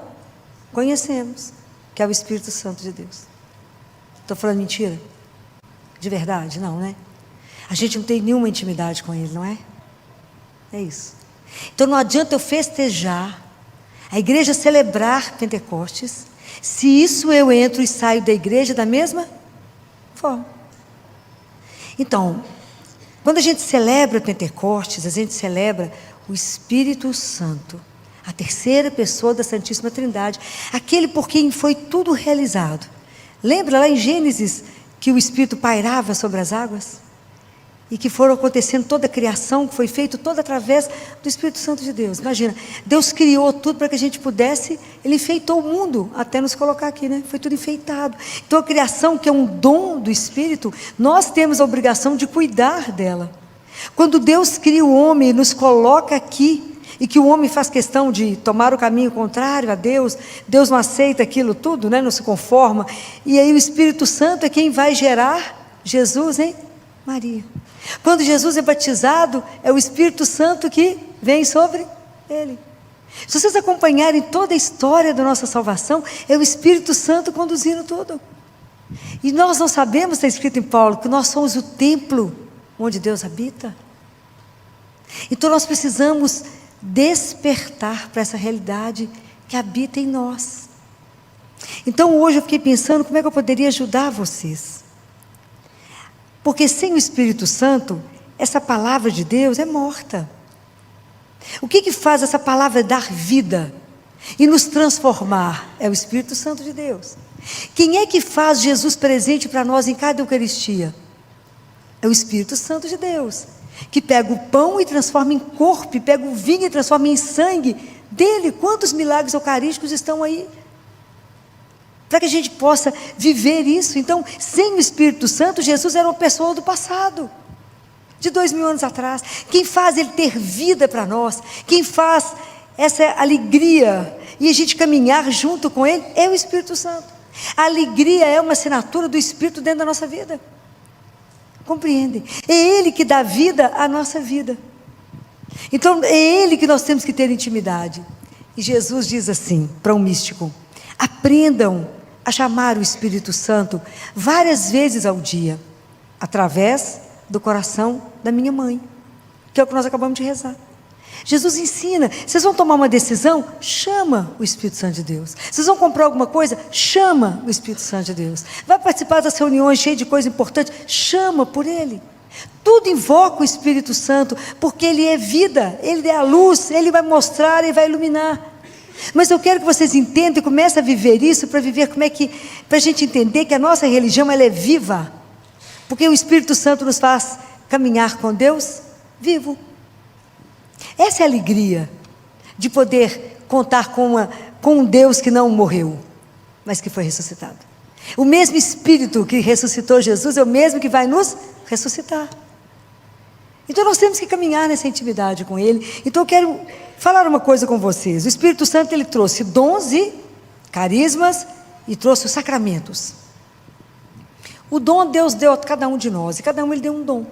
conhecemos, que é o Espírito Santo de Deus. Estou falando mentira? De verdade? Não, A gente não tem nenhuma intimidade com Ele, não é? É isso. Então não adianta eu festejar, a igreja celebrar Pentecostes, se isso eu entro e saio da igreja da mesma forma. Então, quando a gente celebra Pentecostes, a gente celebra o Espírito Santo, a terceira pessoa da Santíssima Trindade, aquele por quem foi tudo realizado. Lembra lá em Gênesis que o Espírito pairava sobre as águas? E que foram acontecendo toda a criação, que foi feito toda através do Espírito Santo de Deus. Imagina, Deus criou tudo para que a gente pudesse, Ele enfeitou o mundo, até nos colocar aqui, Foi tudo enfeitado. Então a criação, que é um dom do Espírito, nós temos a obrigação de cuidar dela. Quando Deus cria o homem e nos coloca aqui, e que o homem faz questão de tomar o caminho contrário a Deus, Deus não aceita aquilo tudo, não se conforma, e aí o Espírito Santo é quem vai gerar Jesus em Maria. Quando Jesus é batizado, é o Espírito Santo que vem sobre ele. Se vocês acompanharem toda a história da nossa salvação, é o Espírito Santo conduzindo tudo. E nós não sabemos, está escrito em Paulo, que nós somos o templo onde Deus habita. Então nós precisamos despertar para essa realidade que habita em nós. Então hoje eu fiquei pensando como é que eu poderia ajudar vocês. Porque sem o Espírito Santo, essa palavra de Deus é morta. O que faz essa palavra dar vida e nos transformar? É o Espírito Santo de Deus. Quem é que faz Jesus presente para nós em cada Eucaristia? É o Espírito Santo de Deus, que pega o pão e transforma em corpo, e pega o vinho e transforma em sangue dele. Quantos milagres eucarísticos estão aí? Para que a gente possa viver isso. Então, sem o Espírito Santo, Jesus era uma pessoa do passado, de 2000 anos atrás. Quem faz ele ter vida para nós, quem faz essa alegria, e a gente caminhar junto com Ele, é o Espírito Santo. A alegria é uma assinatura do Espírito dentro da nossa vida. Compreendem? É Ele que dá vida à nossa vida. Então é Ele que nós temos que ter intimidade. E Jesus diz assim para um místico: aprendam a chamar o Espírito Santo várias vezes ao dia, através do coração da minha mãe, que é o que nós acabamos de rezar. Jesus ensina: vocês vão tomar uma decisão? Chama o Espírito Santo de Deus. Vocês vão comprar alguma coisa? Chama o Espírito Santo de Deus. Vai participar das reuniões cheias de coisa importante? Chama por Ele. Tudo invoca o Espírito Santo, porque Ele é vida, Ele é a luz, Ele vai mostrar e vai iluminar. Mas eu quero que vocês entendam e comecem a viver isso, para viver para a gente entender que a nossa religião, ela é viva, porque o Espírito Santo nos faz caminhar com Deus vivo. Essa é a alegria de poder contar com um Deus que não morreu, mas que foi ressuscitado. O mesmo Espírito que ressuscitou Jesus é o mesmo que vai nos ressuscitar. Então nós temos que caminhar nessa intimidade com Ele. Então eu quero falar uma coisa com vocês. O Espírito Santo, Ele trouxe dons e carismas e trouxe os sacramentos. O dom Deus deu a cada um de nós, e cada um Ele deu um dom.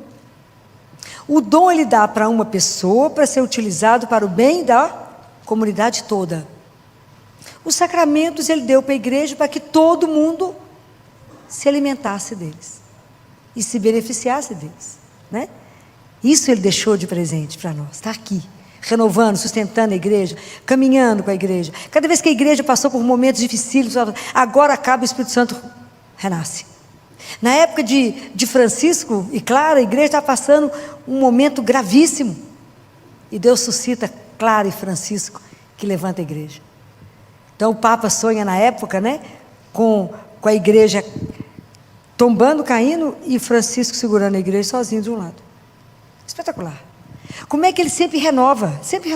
O dom Ele dá para uma pessoa para ser utilizado para o bem da comunidade toda. Os sacramentos Ele deu para a igreja para que todo mundo se alimentasse deles e se beneficiasse deles, né? Isso Ele deixou de presente para nós, está aqui, renovando, sustentando a igreja, caminhando com a igreja. Cada vez que a igreja passou por momentos difíceis, agora acaba, o Espírito Santo renasce. Na época de Francisco e Clara, a igreja está passando um momento gravíssimo, e Deus suscita Clara e Francisco, que levanta a igreja. Então o Papa sonha na época, né, com a igreja tombando, caindo, e Francisco segurando a igreja sozinho de um lado. Espetacular. Como é que ele sempre renova, sempre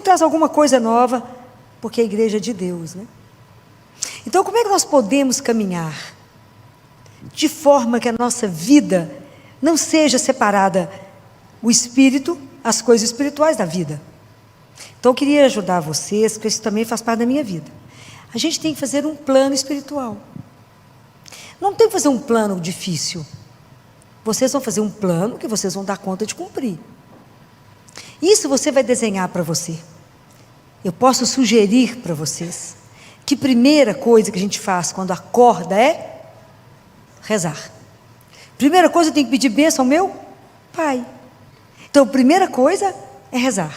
traz alguma coisa nova, porque a igreja é de Deus, né? Então como é que nós podemos caminhar de forma que a nossa vida não seja separada, o espírito, as coisas espirituais da vida? Então eu queria ajudar vocês, porque isso também faz parte da minha vida. A gente tem que fazer um plano espiritual. Não tem que fazer um plano difícil. Vocês vão fazer um plano que vocês vão dar conta de cumprir. Isso você vai desenhar para você. Eu posso sugerir para vocês que a primeira coisa que a gente faz quando acorda é rezar. Primeira coisa, eu tenho que pedir bênção ao meu Pai. Então, a primeira coisa é rezar.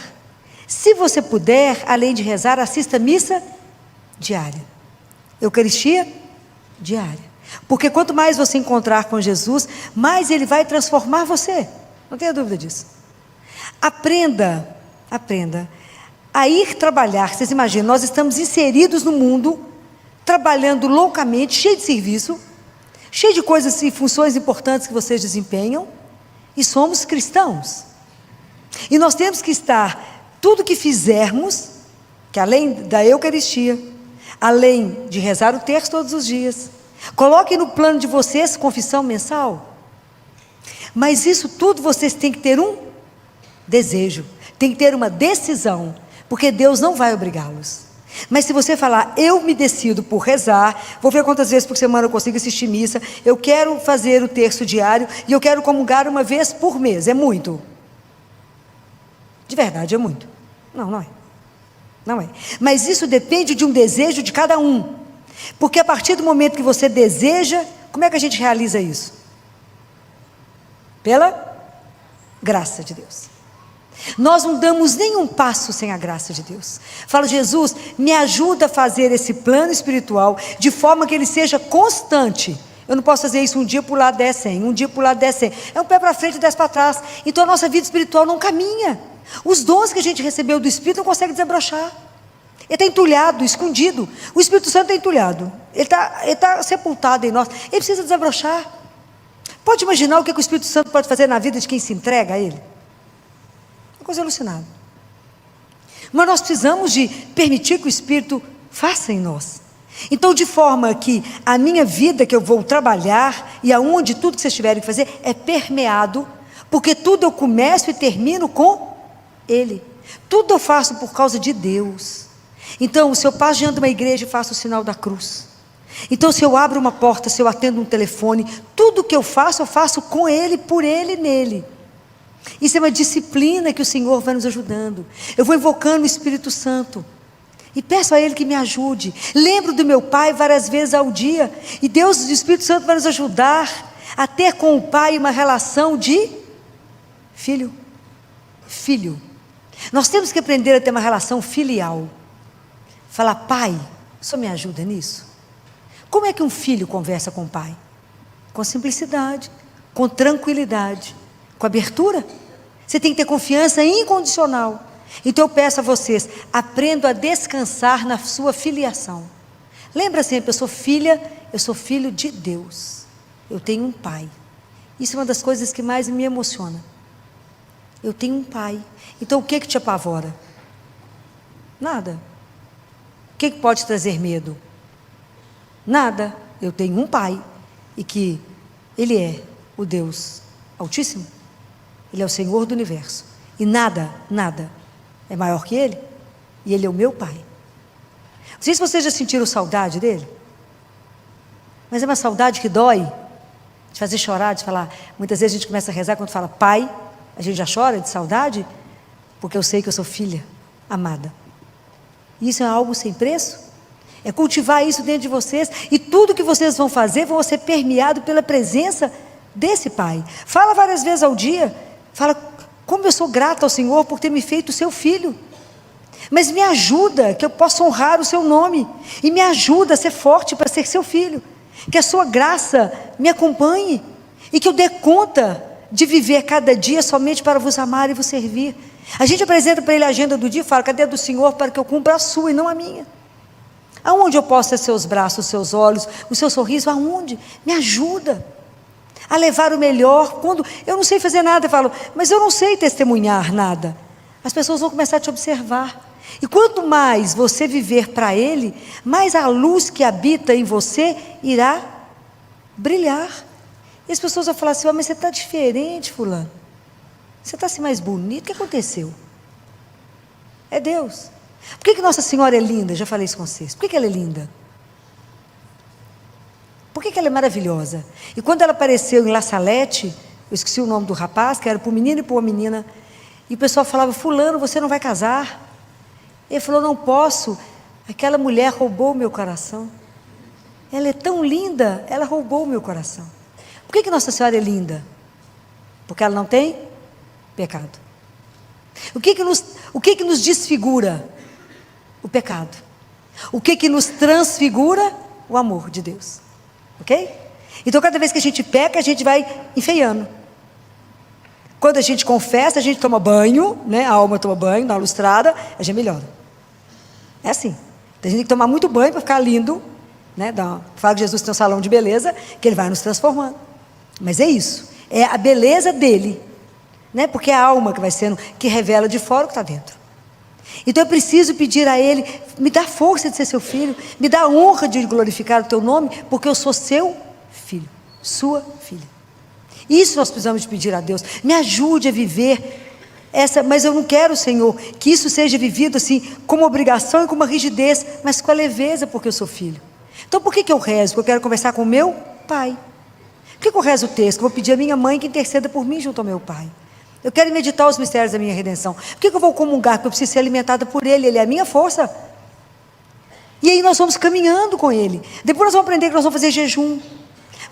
Se você puder, além de rezar, assista a missa diária. Eucaristia diária. Porque quanto mais você encontrar com Jesus, mais Ele vai transformar você. Não tenha dúvida disso. Aprenda a ir trabalhar. Vocês imaginam, nós estamos inseridos no mundo, trabalhando loucamente, cheio de serviço, cheio de coisas e funções importantes que vocês desempenham, e somos cristãos. E nós temos que estar, tudo que fizermos, que além da Eucaristia, além de rezar o terço todos os dias, coloquem no plano de vocês confissão mensal. Mas isso tudo vocês têm que ter um desejo, tem que ter uma decisão, porque Deus não vai obrigá-los. Mas se você falar, eu me decido por rezar, vou ver quantas vezes por semana eu consigo assistir missa, eu quero fazer o terço diário, e eu quero comungar uma vez por mês, é muito? De verdade, é muito? Não é. Mas isso depende de um desejo de cada um. Porque a partir do momento que você deseja, como é que a gente realiza isso? Pela graça de Deus. Nós não damos nenhum passo sem a graça de Deus. Fala, Jesus, me ajuda a fazer esse plano espiritual de forma que ele seja constante. Eu não posso fazer isso um dia pular 10, 100, um dia pular 10, 100. É um pé para frente e 10 para trás. Então a nossa vida espiritual não caminha. Os dons que a gente recebeu do Espírito não consegue desabrochar. Ele está entulhado, escondido. O Espírito Santo está entulhado. Ele está sepultado em nós. Ele precisa desabrochar. Pode imaginar o que o Espírito Santo pode fazer na vida de quem se entrega a Ele? Uma coisa alucinada. Mas nós precisamos de permitir que o Espírito faça em nós. Então, de forma que a minha vida que eu vou trabalhar, e aonde tudo que vocês tiverem que fazer, é permeado, porque tudo eu começo e termino com Ele. Tudo eu faço por causa de Deus. Então, se eu passo diante de uma igreja e faço o sinal da cruz. Então, se eu abro uma porta, se eu atendo um telefone, tudo que eu faço com Ele, por Ele e nele. Isso é uma disciplina que o Senhor vai nos ajudando. Eu vou invocando o Espírito Santo e peço a Ele que me ajude. Lembro do meu Pai várias vezes ao dia. E Deus, o Espírito Santo, vai nos ajudar a ter com o Pai uma relação de filho. Nós temos que aprender a ter uma relação filial. Falar: Pai, o Senhor me ajuda nisso? Como é que um filho conversa com o pai? Com simplicidade, com tranquilidade, com abertura. Você tem que ter confiança incondicional. Então eu peço a vocês: aprendam a descansar na sua filiação. Lembra sempre, eu sou filha, eu sou filho de Deus. Eu tenho um pai. Isso é uma das coisas que mais me emociona. Eu tenho um pai. Então o que te apavora? Nada. O que pode trazer medo? Nada. Eu tenho um pai, e que Ele é o Deus Altíssimo. Ele é o Senhor do universo, e nada é maior que Ele, e Ele é o meu pai. Não sei se vocês já sentiram saudade dEle, mas é uma saudade que dói, de fazer chorar, de falar. Muitas vezes a gente começa a rezar, quando fala pai, a gente já chora de saudade, porque eu sei que eu sou filha amada. Isso é algo sem preço. É cultivar isso dentro de vocês, e tudo que vocês vão fazer vão ser permeado pela presença desse Pai. Fala várias vezes ao dia, fala: como eu sou grata ao Senhor por ter me feito seu filho, mas me ajuda, que eu possa honrar o seu nome, e me ajuda a ser forte para ser seu filho, que a sua graça me acompanhe, e que eu dê conta de viver cada dia somente para vos amar e vos servir. A gente apresenta para Ele a agenda do dia e fala: cadê a do Senhor, para que eu cumpra a sua e não a minha? Aonde eu posso ter seus braços, os seus olhos, o seu sorriso? Aonde? Me ajuda a levar o melhor. Quando eu não sei fazer nada, eu falo: mas eu não sei testemunhar nada. As pessoas vão começar a te observar. E quanto mais você viver para Ele, mais a luz que habita em você irá brilhar. E as pessoas vão falar assim: mas você está diferente, fulano. Você está assim mais bonito. O que aconteceu? É Deus. Por que Nossa Senhora é linda? Já falei isso com vocês. Por que ela é linda? Por que ela é maravilhosa? E quando ela apareceu em La Salette, eu esqueci o nome do rapaz, que era para o menino e para uma menina, e o pessoal falava: fulano, você não vai casar? Ele falou: não posso, aquela mulher roubou o meu coração. Ela é tão linda, ela roubou o meu coração. Por que Nossa Senhora é linda? Porque ela não tem pecado. O que nos desfigura? O pecado. O que nos transfigura? O amor de Deus. Ok? Então cada vez que a gente peca, a gente vai enfeiando. Quando a gente confessa, a gente toma banho, né? A alma toma banho na lustrada, a gente melhora. É assim. Então a gente tem que tomar muito banho para ficar lindo, né? Fala que Jesus tem um salão de beleza, que Ele vai nos transformando. Mas é isso. É a beleza dele, né? Porque é a alma que vai sendo, que revela de fora o que está dentro. Então eu preciso pedir a Ele: me dá força de ser seu filho, me dá a honra de glorificar o teu nome, porque eu sou seu filho, sua filha. Isso nós precisamos de pedir a Deus. Me ajude a viver essa, mas eu não quero, Senhor, que isso seja vivido assim, como obrigação e com uma rigidez, mas com a leveza, porque eu sou filho. Então por que eu rezo? Porque eu quero conversar com o meu Pai. Por que eu rezo o texto? Eu vou pedir a minha mãe que interceda por mim junto ao meu Pai. Eu quero meditar os mistérios da minha redenção. Por que eu vou comungar? Porque eu preciso ser alimentada por Ele. Ele é a minha força. E aí nós vamos caminhando com Ele. Depois nós vamos aprender que nós vamos fazer jejum.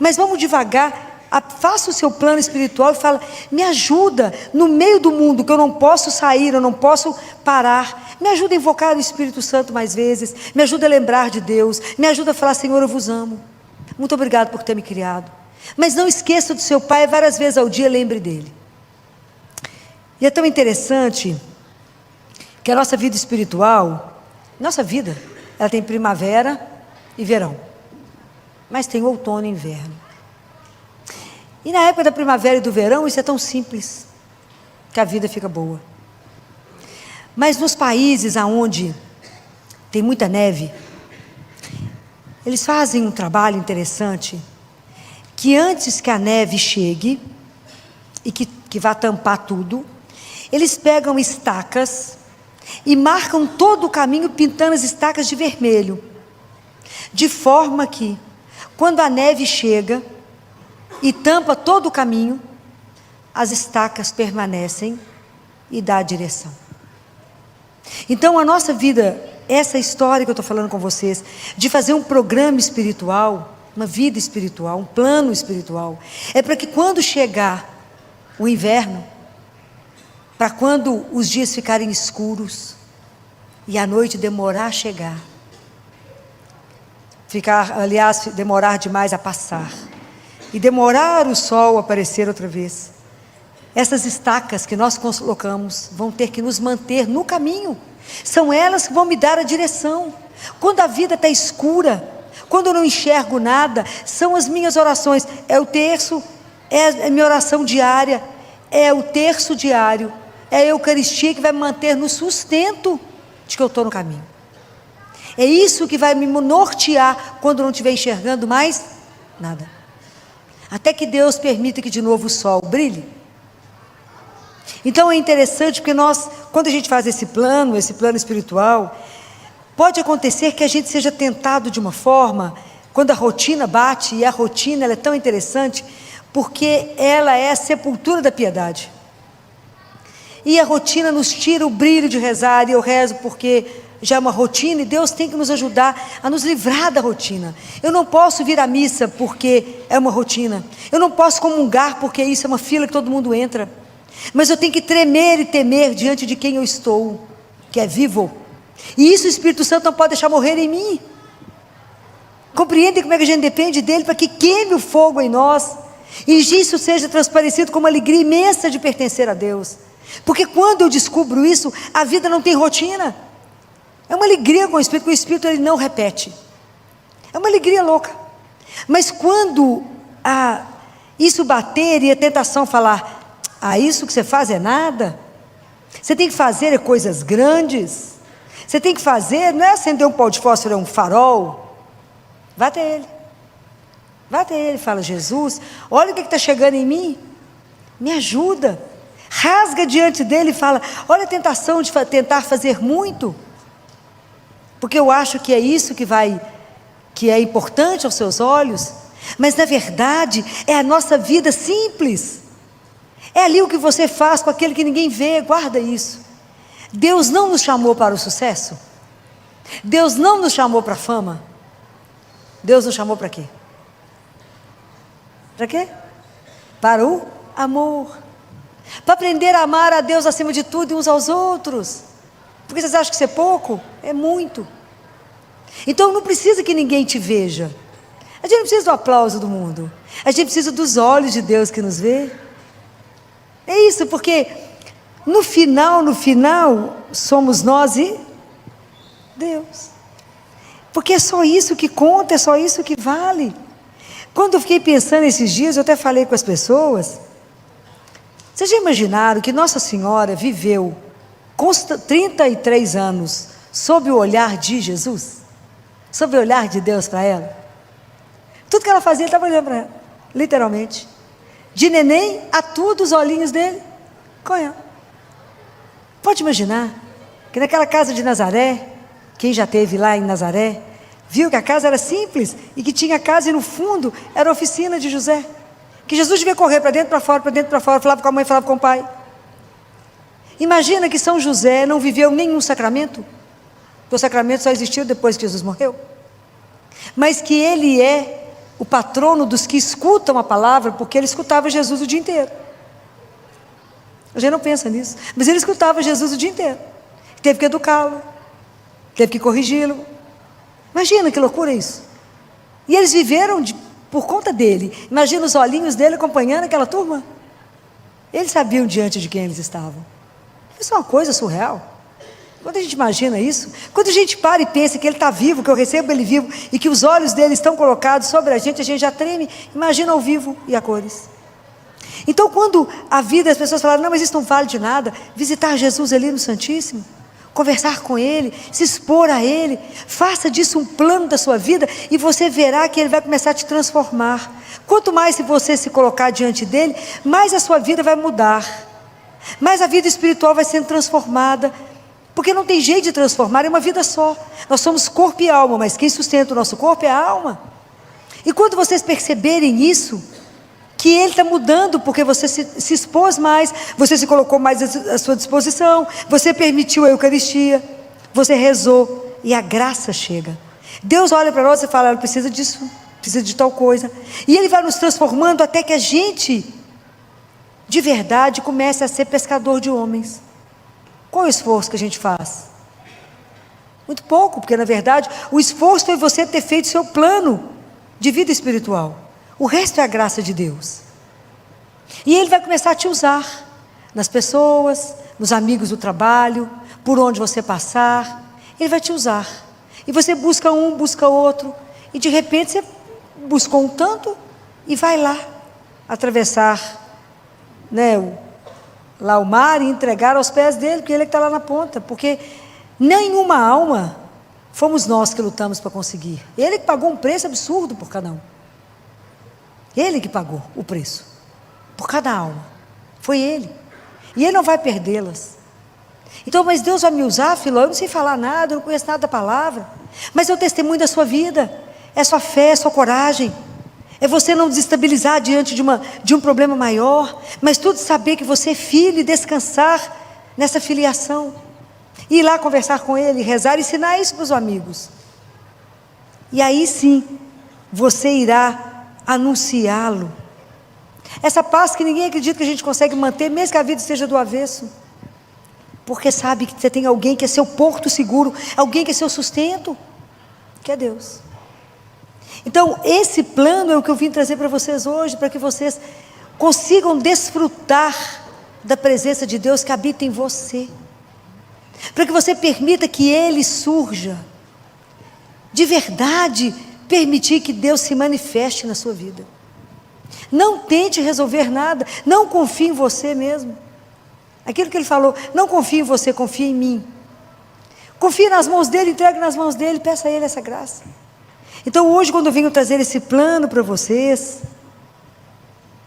Mas vamos devagar. Faça o seu plano espiritual e fala: me ajuda no meio do mundo, que eu não posso sair, eu não posso parar. Me ajuda a invocar o Espírito Santo mais vezes. Me ajuda a lembrar de Deus. Me ajuda a falar: Senhor, eu vos amo. Muito obrigado por ter me criado. Mas não esqueça do seu Pai, várias vezes ao dia lembre dele. E é tão interessante que a nossa vida espiritual, nossa vida, ela tem primavera e verão, mas tem outono e inverno. E na época da primavera e do verão, isso é tão simples, que a vida fica boa. Mas nos países onde tem muita neve, eles fazem um trabalho interessante, que antes que a neve chegue, e que vá tampar tudo, eles pegam estacas e marcam todo o caminho, pintando as estacas de vermelho, de forma que, quando a neve chega e tampa todo o caminho, as estacas permanecem e dá a direção. Então a nossa vida, essa história que eu estou falando com vocês, de fazer um programa espiritual, uma vida espiritual, um plano espiritual, é para que quando chegar o inverno, para quando os dias ficarem escuros e a noite demorar a chegar, demorar demais a passar, e demorar o sol a aparecer outra vez, essas estacas que nós colocamos vão ter que nos manter no caminho. São elas que vão me dar a direção. Quando a vida está escura, quando eu não enxergo nada, são as minhas orações. É o terço, é a minha oração diária, é o terço diário, é a Eucaristia que vai me manter no sustento de que eu estou no caminho. É isso que vai me nortear quando eu não estiver enxergando mais nada. Até que Deus permita que de novo o sol brilhe. Então é interessante porque quando a gente faz esse plano espiritual, pode acontecer que a gente seja tentado de uma forma, quando a rotina bate, e a rotina ela é tão interessante, porque ela é a sepultura da piedade. E a rotina nos tira o brilho de rezar, e eu rezo porque já é uma rotina, e Deus tem que nos ajudar a nos livrar da rotina. Eu não posso vir à missa porque é uma rotina, eu não posso comungar porque isso é uma fila que todo mundo entra, mas eu tenho que tremer e temer diante de quem eu estou, que é vivo, e isso o Espírito Santo não pode deixar morrer em mim. Compreendem como é que a gente depende dele para que queime o fogo em nós, e isso seja transparecido como uma alegria imensa de pertencer a Deus, porque quando eu descubro isso, a vida não tem rotina, é uma alegria com o Espírito, porque o Espírito ele não repete, é uma alegria louca. Mas quando isso bater e a tentação falar, isso que você faz é nada, você tem que fazer coisas grandes, você tem que fazer, não é acender um pau de fósforo, é um farol, vá até ele, fala, Jesus, olha o que está chegando em mim, me ajuda, rasga diante dele e fala, olha a tentação de tentar fazer muito, porque eu acho que é isso que é importante aos seus olhos, mas na verdade é a nossa vida simples, é ali o que você faz com aquele que ninguém vê. Guarda isso. Deus não nos chamou para o sucesso, Deus não nos chamou para a fama, Deus nos chamou para quê? Para quê? Para o amor, para aprender a amar a Deus acima de tudo e uns aos outros. Porque vocês acham que isso é pouco? É muito. Então não precisa que ninguém te veja, a gente não precisa do aplauso do mundo, a gente precisa dos olhos de Deus que nos vê. É isso, porque no final somos nós e Deus, porque é só isso que conta, é só isso que vale. Quando eu fiquei pensando esses dias, eu até falei com as pessoas, vocês já imaginaram que Nossa Senhora viveu 33 anos sob o olhar de Jesus, sob o olhar de Deus para ela? Tudo que ela fazia, ele estava olhando para ela, literalmente, de neném a tudo, os olhinhos dele com ela. Pode imaginar que naquela casa de Nazaré, quem já esteve lá em Nazaré, viu que a casa era simples, e que tinha casa e no fundo era a oficina de José, que Jesus devia correr para dentro, para fora, para dentro, para fora, falava com a mãe, falava com o pai. Imagina que São José não viveu nenhum sacramento, o sacramento só existiu depois que Jesus morreu, mas que ele é o patrono dos que escutam a palavra, porque ele escutava Jesus o dia inteiro. A gente não pensa nisso, mas ele escutava Jesus o dia inteiro, teve que educá-lo, teve que corrigi-lo. Imagina que loucura isso. E eles viveram por conta dele. Imagina os olhinhos dele acompanhando aquela turma. Eles sabiam diante de quem eles estavam. Isso é uma coisa surreal. Quando a gente imagina isso, quando a gente para e pensa que ele está vivo, que eu recebo ele vivo, e que os olhos dele estão colocados sobre a gente já treme. Imagina ao vivo e a cores. Então quando a vida, as pessoas falaram, não, mas isso não vale de nada, visitar Jesus ali no Santíssimo, conversar com Ele, se expor a Ele, faça disso um plano da sua vida, e você verá que Ele vai começar a te transformar. Quanto mais se você se colocar diante dEle, mais a sua vida vai mudar, mais a vida espiritual vai sendo transformada, Porque não tem jeito de transformar, é uma vida só. Nós somos corpo e alma, mas quem sustenta o nosso corpo é a alma. E quando vocês perceberem isso, que Ele está mudando, porque você se expôs mais, você se colocou mais à sua disposição, você permitiu a Eucaristia, você rezou, e a graça chega. Deus olha para nós e fala, ela precisa disso, precisa de tal coisa. E Ele vai nos transformando até que a gente, de verdade, comece a ser pescador de homens. Qual é o esforço que a gente faz? Muito pouco, porque na verdade o esforço foi você ter feito seu plano de vida espiritual. O resto é a graça de Deus. E Ele vai começar a te usar nas pessoas, nos amigos do trabalho, por onde você passar. Ele vai te usar. E você busca um, busca outro, e de repente você buscou um tanto e vai lá atravessar, lá o mar e entregar aos pés dele, porque ele é que está lá na ponta. Porque nenhuma alma fomos nós que lutamos para conseguir. Ele que pagou um preço absurdo por cada um. Ele que pagou o preço por cada alma. Foi Ele. E Ele não vai perdê-las. Então, mas Deus vai me usar, Filó, eu não sei falar nada, eu não conheço nada da palavra. Mas é o testemunho da sua vida. É sua fé, é sua coragem. É você não desestabilizar diante de um problema maior. Mas tudo saber que você é filho e descansar nessa filiação. Ir lá conversar com Ele, rezar e ensinar isso para os amigos. E aí sim, você irá anunciá-lo. Essa paz que ninguém acredita que a gente consegue manter, mesmo que a vida esteja do avesso. Porque sabe que você tem alguém que é seu porto seguro, alguém que é seu sustento, que é Deus. Então, esse plano é o que eu vim trazer para vocês hoje, para que vocês consigam desfrutar da presença de Deus que habita em você. Para que você permita que Ele surja. De verdade, permitir que Deus se manifeste na sua vida. Não tente resolver nada, não confie em você mesmo. Aquilo que Ele falou, não confie em você, confie em mim. Confie nas mãos dEle, entregue nas mãos dEle, peça a Ele essa graça. Então hoje, quando eu venho trazer esse plano para vocês,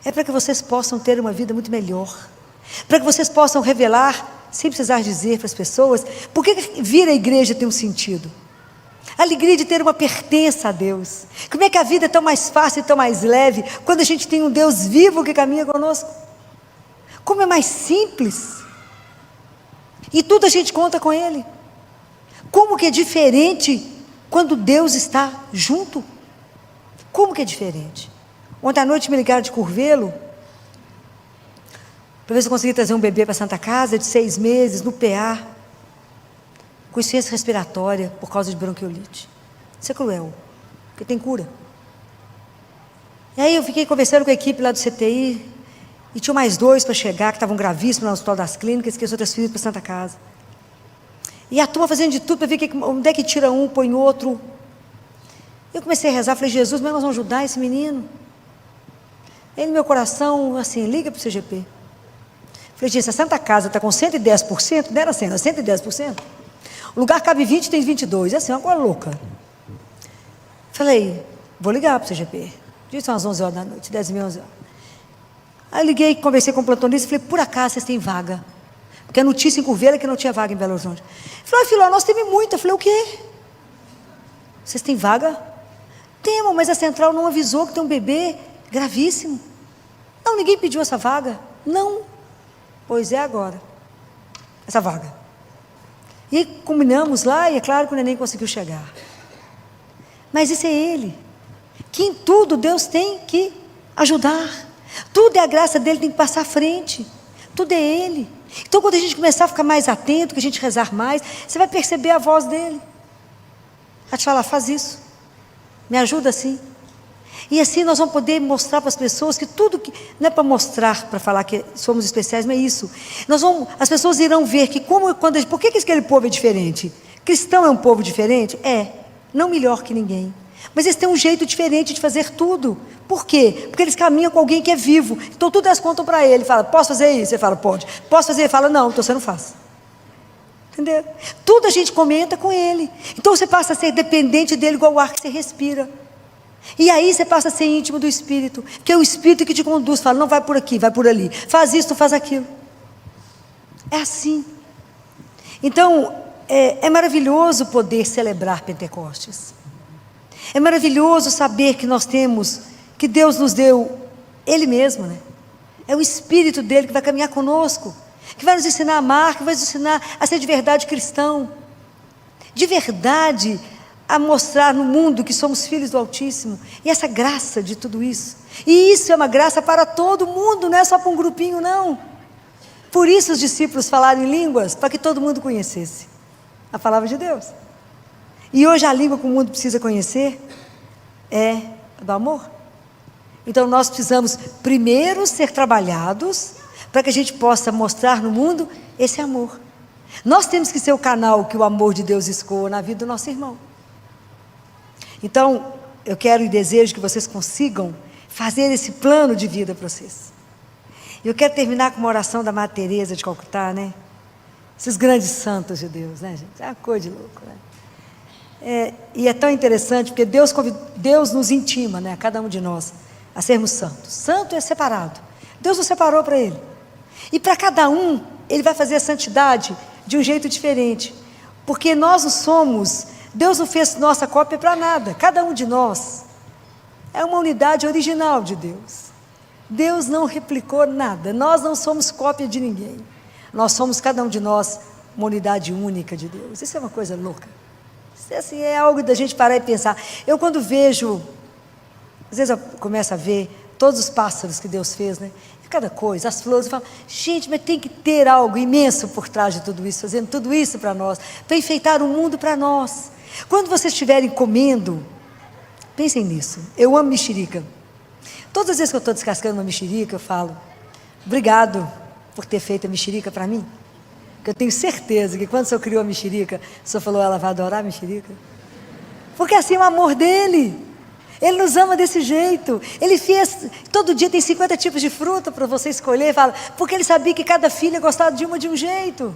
é para que vocês possam ter uma vida muito melhor, para que vocês possam revelar, sem precisar dizer para as pessoas, por que vir à igreja tem um sentido. A alegria de ter uma pertença a Deus. Como é que a vida é tão mais fácil e tão mais leve quando a gente tem um Deus vivo que caminha conosco? Como é mais simples. E tudo a gente conta com Ele. Como que é diferente quando Deus está junto? Como que é diferente? Ontem à noite me ligaram de Curvelo, para ver se eu conseguia trazer um bebê para a Santa Casa de 6 meses, no PA, com insuficiência respiratória por causa de bronquiolite. Isso é cruel, porque tem cura. E aí eu fiquei conversando com a equipe lá do CTI, e tinha mais 2 para chegar, que estavam gravíssimos no Hospital das Clínicas, que eles foram transferidos para a Santa Casa. E a turma fazendo de tudo para ver onde é que tira um, põe outro. Eu comecei a rezar, falei, Jesus, mas nós vamos ajudar esse menino? Aí no meu coração, assim, liga para o CGP. Falei, gente, se a Santa Casa está com 110%, não era assim, era 110%. O lugar cabe 20, tem 22, é assim, uma coisa louca. Falei, vou ligar para o CGP. Disse são umas 11 horas da noite, 10h30, 11 horas. Aí eu liguei, conversei com o plantonista e falei, por acaso vocês têm vaga? Porque a notícia em Curvelo é que não tinha vaga em Belo Horizonte. Ele falou, Filó, nós temos muita. Eu falei, o quê? Vocês têm vaga? Temos, mas a central não avisou que tem um bebê gravíssimo. Não, ninguém pediu essa vaga. Não. Pois é agora. Essa vaga. E combinamos lá, e é claro que o neném conseguiu chegar. Mas isso é Ele. Que em tudo Deus tem que ajudar. Tudo é a graça dEle, tem que passar à frente. Tudo é Ele. Então quando a gente começar a ficar mais atento, que a gente rezar mais, você vai perceber a voz dEle. Vai te falar, faz isso. Me ajuda assim. E assim nós vamos poder mostrar para as pessoas que tudo que... Não é para mostrar, para falar que somos especiais, não é isso. As pessoas irão ver que por que aquele povo é diferente? Cristão é um povo diferente? É. Não melhor que ninguém. Mas eles têm um jeito diferente de fazer tudo. Por quê? Porque eles caminham com alguém que é vivo. Então tudo eles contam para ele. Fala, posso fazer isso? Ele fala, pode. Posso fazer? Ele fala, não, então você não faz. Entendeu? Tudo a gente comenta com ele. Então você passa a ser dependente dele igual o ar que você respira. E aí você passa a ser íntimo do Espírito. Que é o Espírito que te conduz. Fala, não vai por aqui, vai por ali. Faz isso, faz aquilo. É assim. Então, é maravilhoso poder celebrar Pentecostes. É maravilhoso saber que nós temos, que Deus nos deu Ele mesmo, né? É o Espírito dele que vai caminhar conosco, que vai nos ensinar a amar, que vai nos ensinar a ser de verdade cristão, de verdade a mostrar no mundo que somos filhos do Altíssimo, e essa graça de tudo isso. E isso é uma graça para todo mundo, não é só para um grupinho, não. Por isso os discípulos falaram em línguas, para que todo mundo conhecesse a palavra de Deus. E hoje a língua que o mundo precisa conhecer é do amor. Então nós precisamos primeiro ser trabalhados para que a gente possa mostrar no mundo esse amor. Nós temos que ser o canal que o amor de Deus escoa na vida do nosso irmão. Então eu quero e desejo que vocês consigam fazer esse plano de vida para vocês. Eu quero terminar com uma oração da Madre Teresa de Calcutá, né? Esses grandes santos de Deus, né, gente? É uma coisa de louco, né? E é tão interessante, porque Deus nos intima, né, a cada um de nós, a sermos santos. Santo é separado. Deus nos separou para Ele. E para cada um, Ele vai fazer a santidade de um jeito diferente. Porque nós não somos, Deus não fez nossa cópia para nada. Cada um de nós é uma unidade original de Deus. Deus não replicou nada. Nós não somos cópia de ninguém. Nós somos, cada um de nós, uma unidade única de Deus. Isso é uma coisa louca. Isso assim, é algo da gente parar e pensar. Eu quando vejo, às vezes eu começo a ver todos os pássaros que Deus fez, né? E cada coisa, as flores, eu falo, gente, mas tem que ter algo imenso por trás de tudo isso, fazendo tudo isso para nós, para enfeitar o mundo para nós. Quando vocês estiverem comendo, pensem nisso. Eu amo mexerica. Todas as vezes que eu estou descascando uma mexerica, eu falo, obrigado por ter feito a mexerica para mim. Porque eu tenho certeza que quando o Senhor criou a mexerica, o Senhor falou, ela vai adorar a mexerica. Porque assim é o amor dele. Ele nos ama desse jeito. Ele fez, todo dia tem 50 tipos de fruta para você escolher. Fala, porque ele sabia que cada filha gostava de um jeito.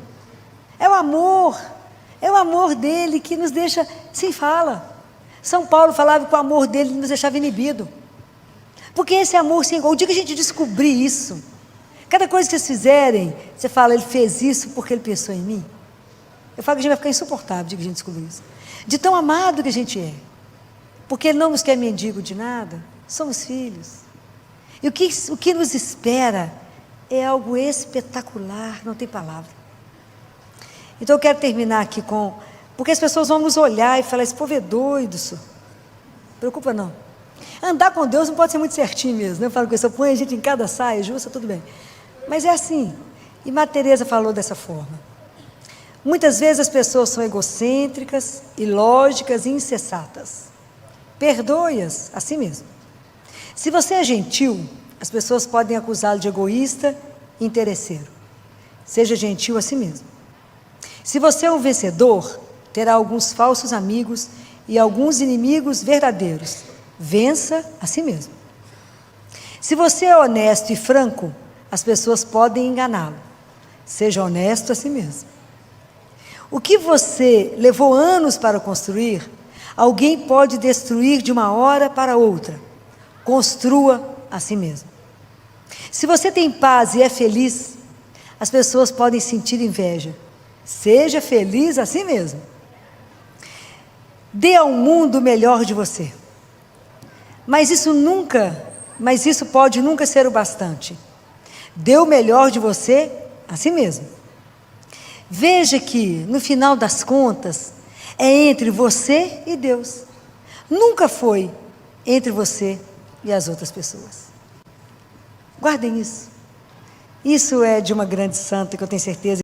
É o amor dele que nos deixa sem fala. São Paulo falava que o amor dele nos deixava inibido. Porque esse amor sem igual, o dia que a gente descobrir isso, cada coisa que vocês fizerem, você fala, ele fez isso porque ele pensou em mim. Eu falo que a gente vai ficar insuportável de que a gente descobrir isso. De tão amado que a gente é. Porque ele não nos quer mendigo de nada. Somos filhos. E o que nos espera é algo espetacular, não tem palavra. Então eu quero terminar aqui com... Porque as pessoas vão nos olhar e falar, esse povo é doido, senhor. Não preocupa não. Andar com Deus não pode ser muito certinho mesmo, né? Eu falo com isso, eu ponho a gente em cada saia justa, tudo bem. Mas é assim. E Madre Teresa falou dessa forma. Muitas vezes as pessoas são egocêntricas, ilógicas e insensatas. Perdoe-as a si mesmo. Se você é gentil, as pessoas podem acusá-lo de egoísta e interesseiro. Seja gentil a si mesmo. Se você é um vencedor, terá alguns falsos amigos e alguns inimigos verdadeiros. Vença a si mesmo. Se você é honesto e franco, as pessoas podem enganá-lo. Seja honesto a si mesmo. O que você levou anos para construir, alguém pode destruir de uma hora para outra. Construa a si mesmo. Se você tem paz e é feliz, as pessoas podem sentir inveja. Seja feliz a si mesmo. Dê ao mundo o melhor de você. Mas isso pode nunca ser o bastante. Dê o melhor de você a si mesmo. Veja que, no final das contas, é entre você e Deus. Nunca foi entre você e as outras pessoas. Guardem isso. Isso é de uma grande santa que eu tenho certeza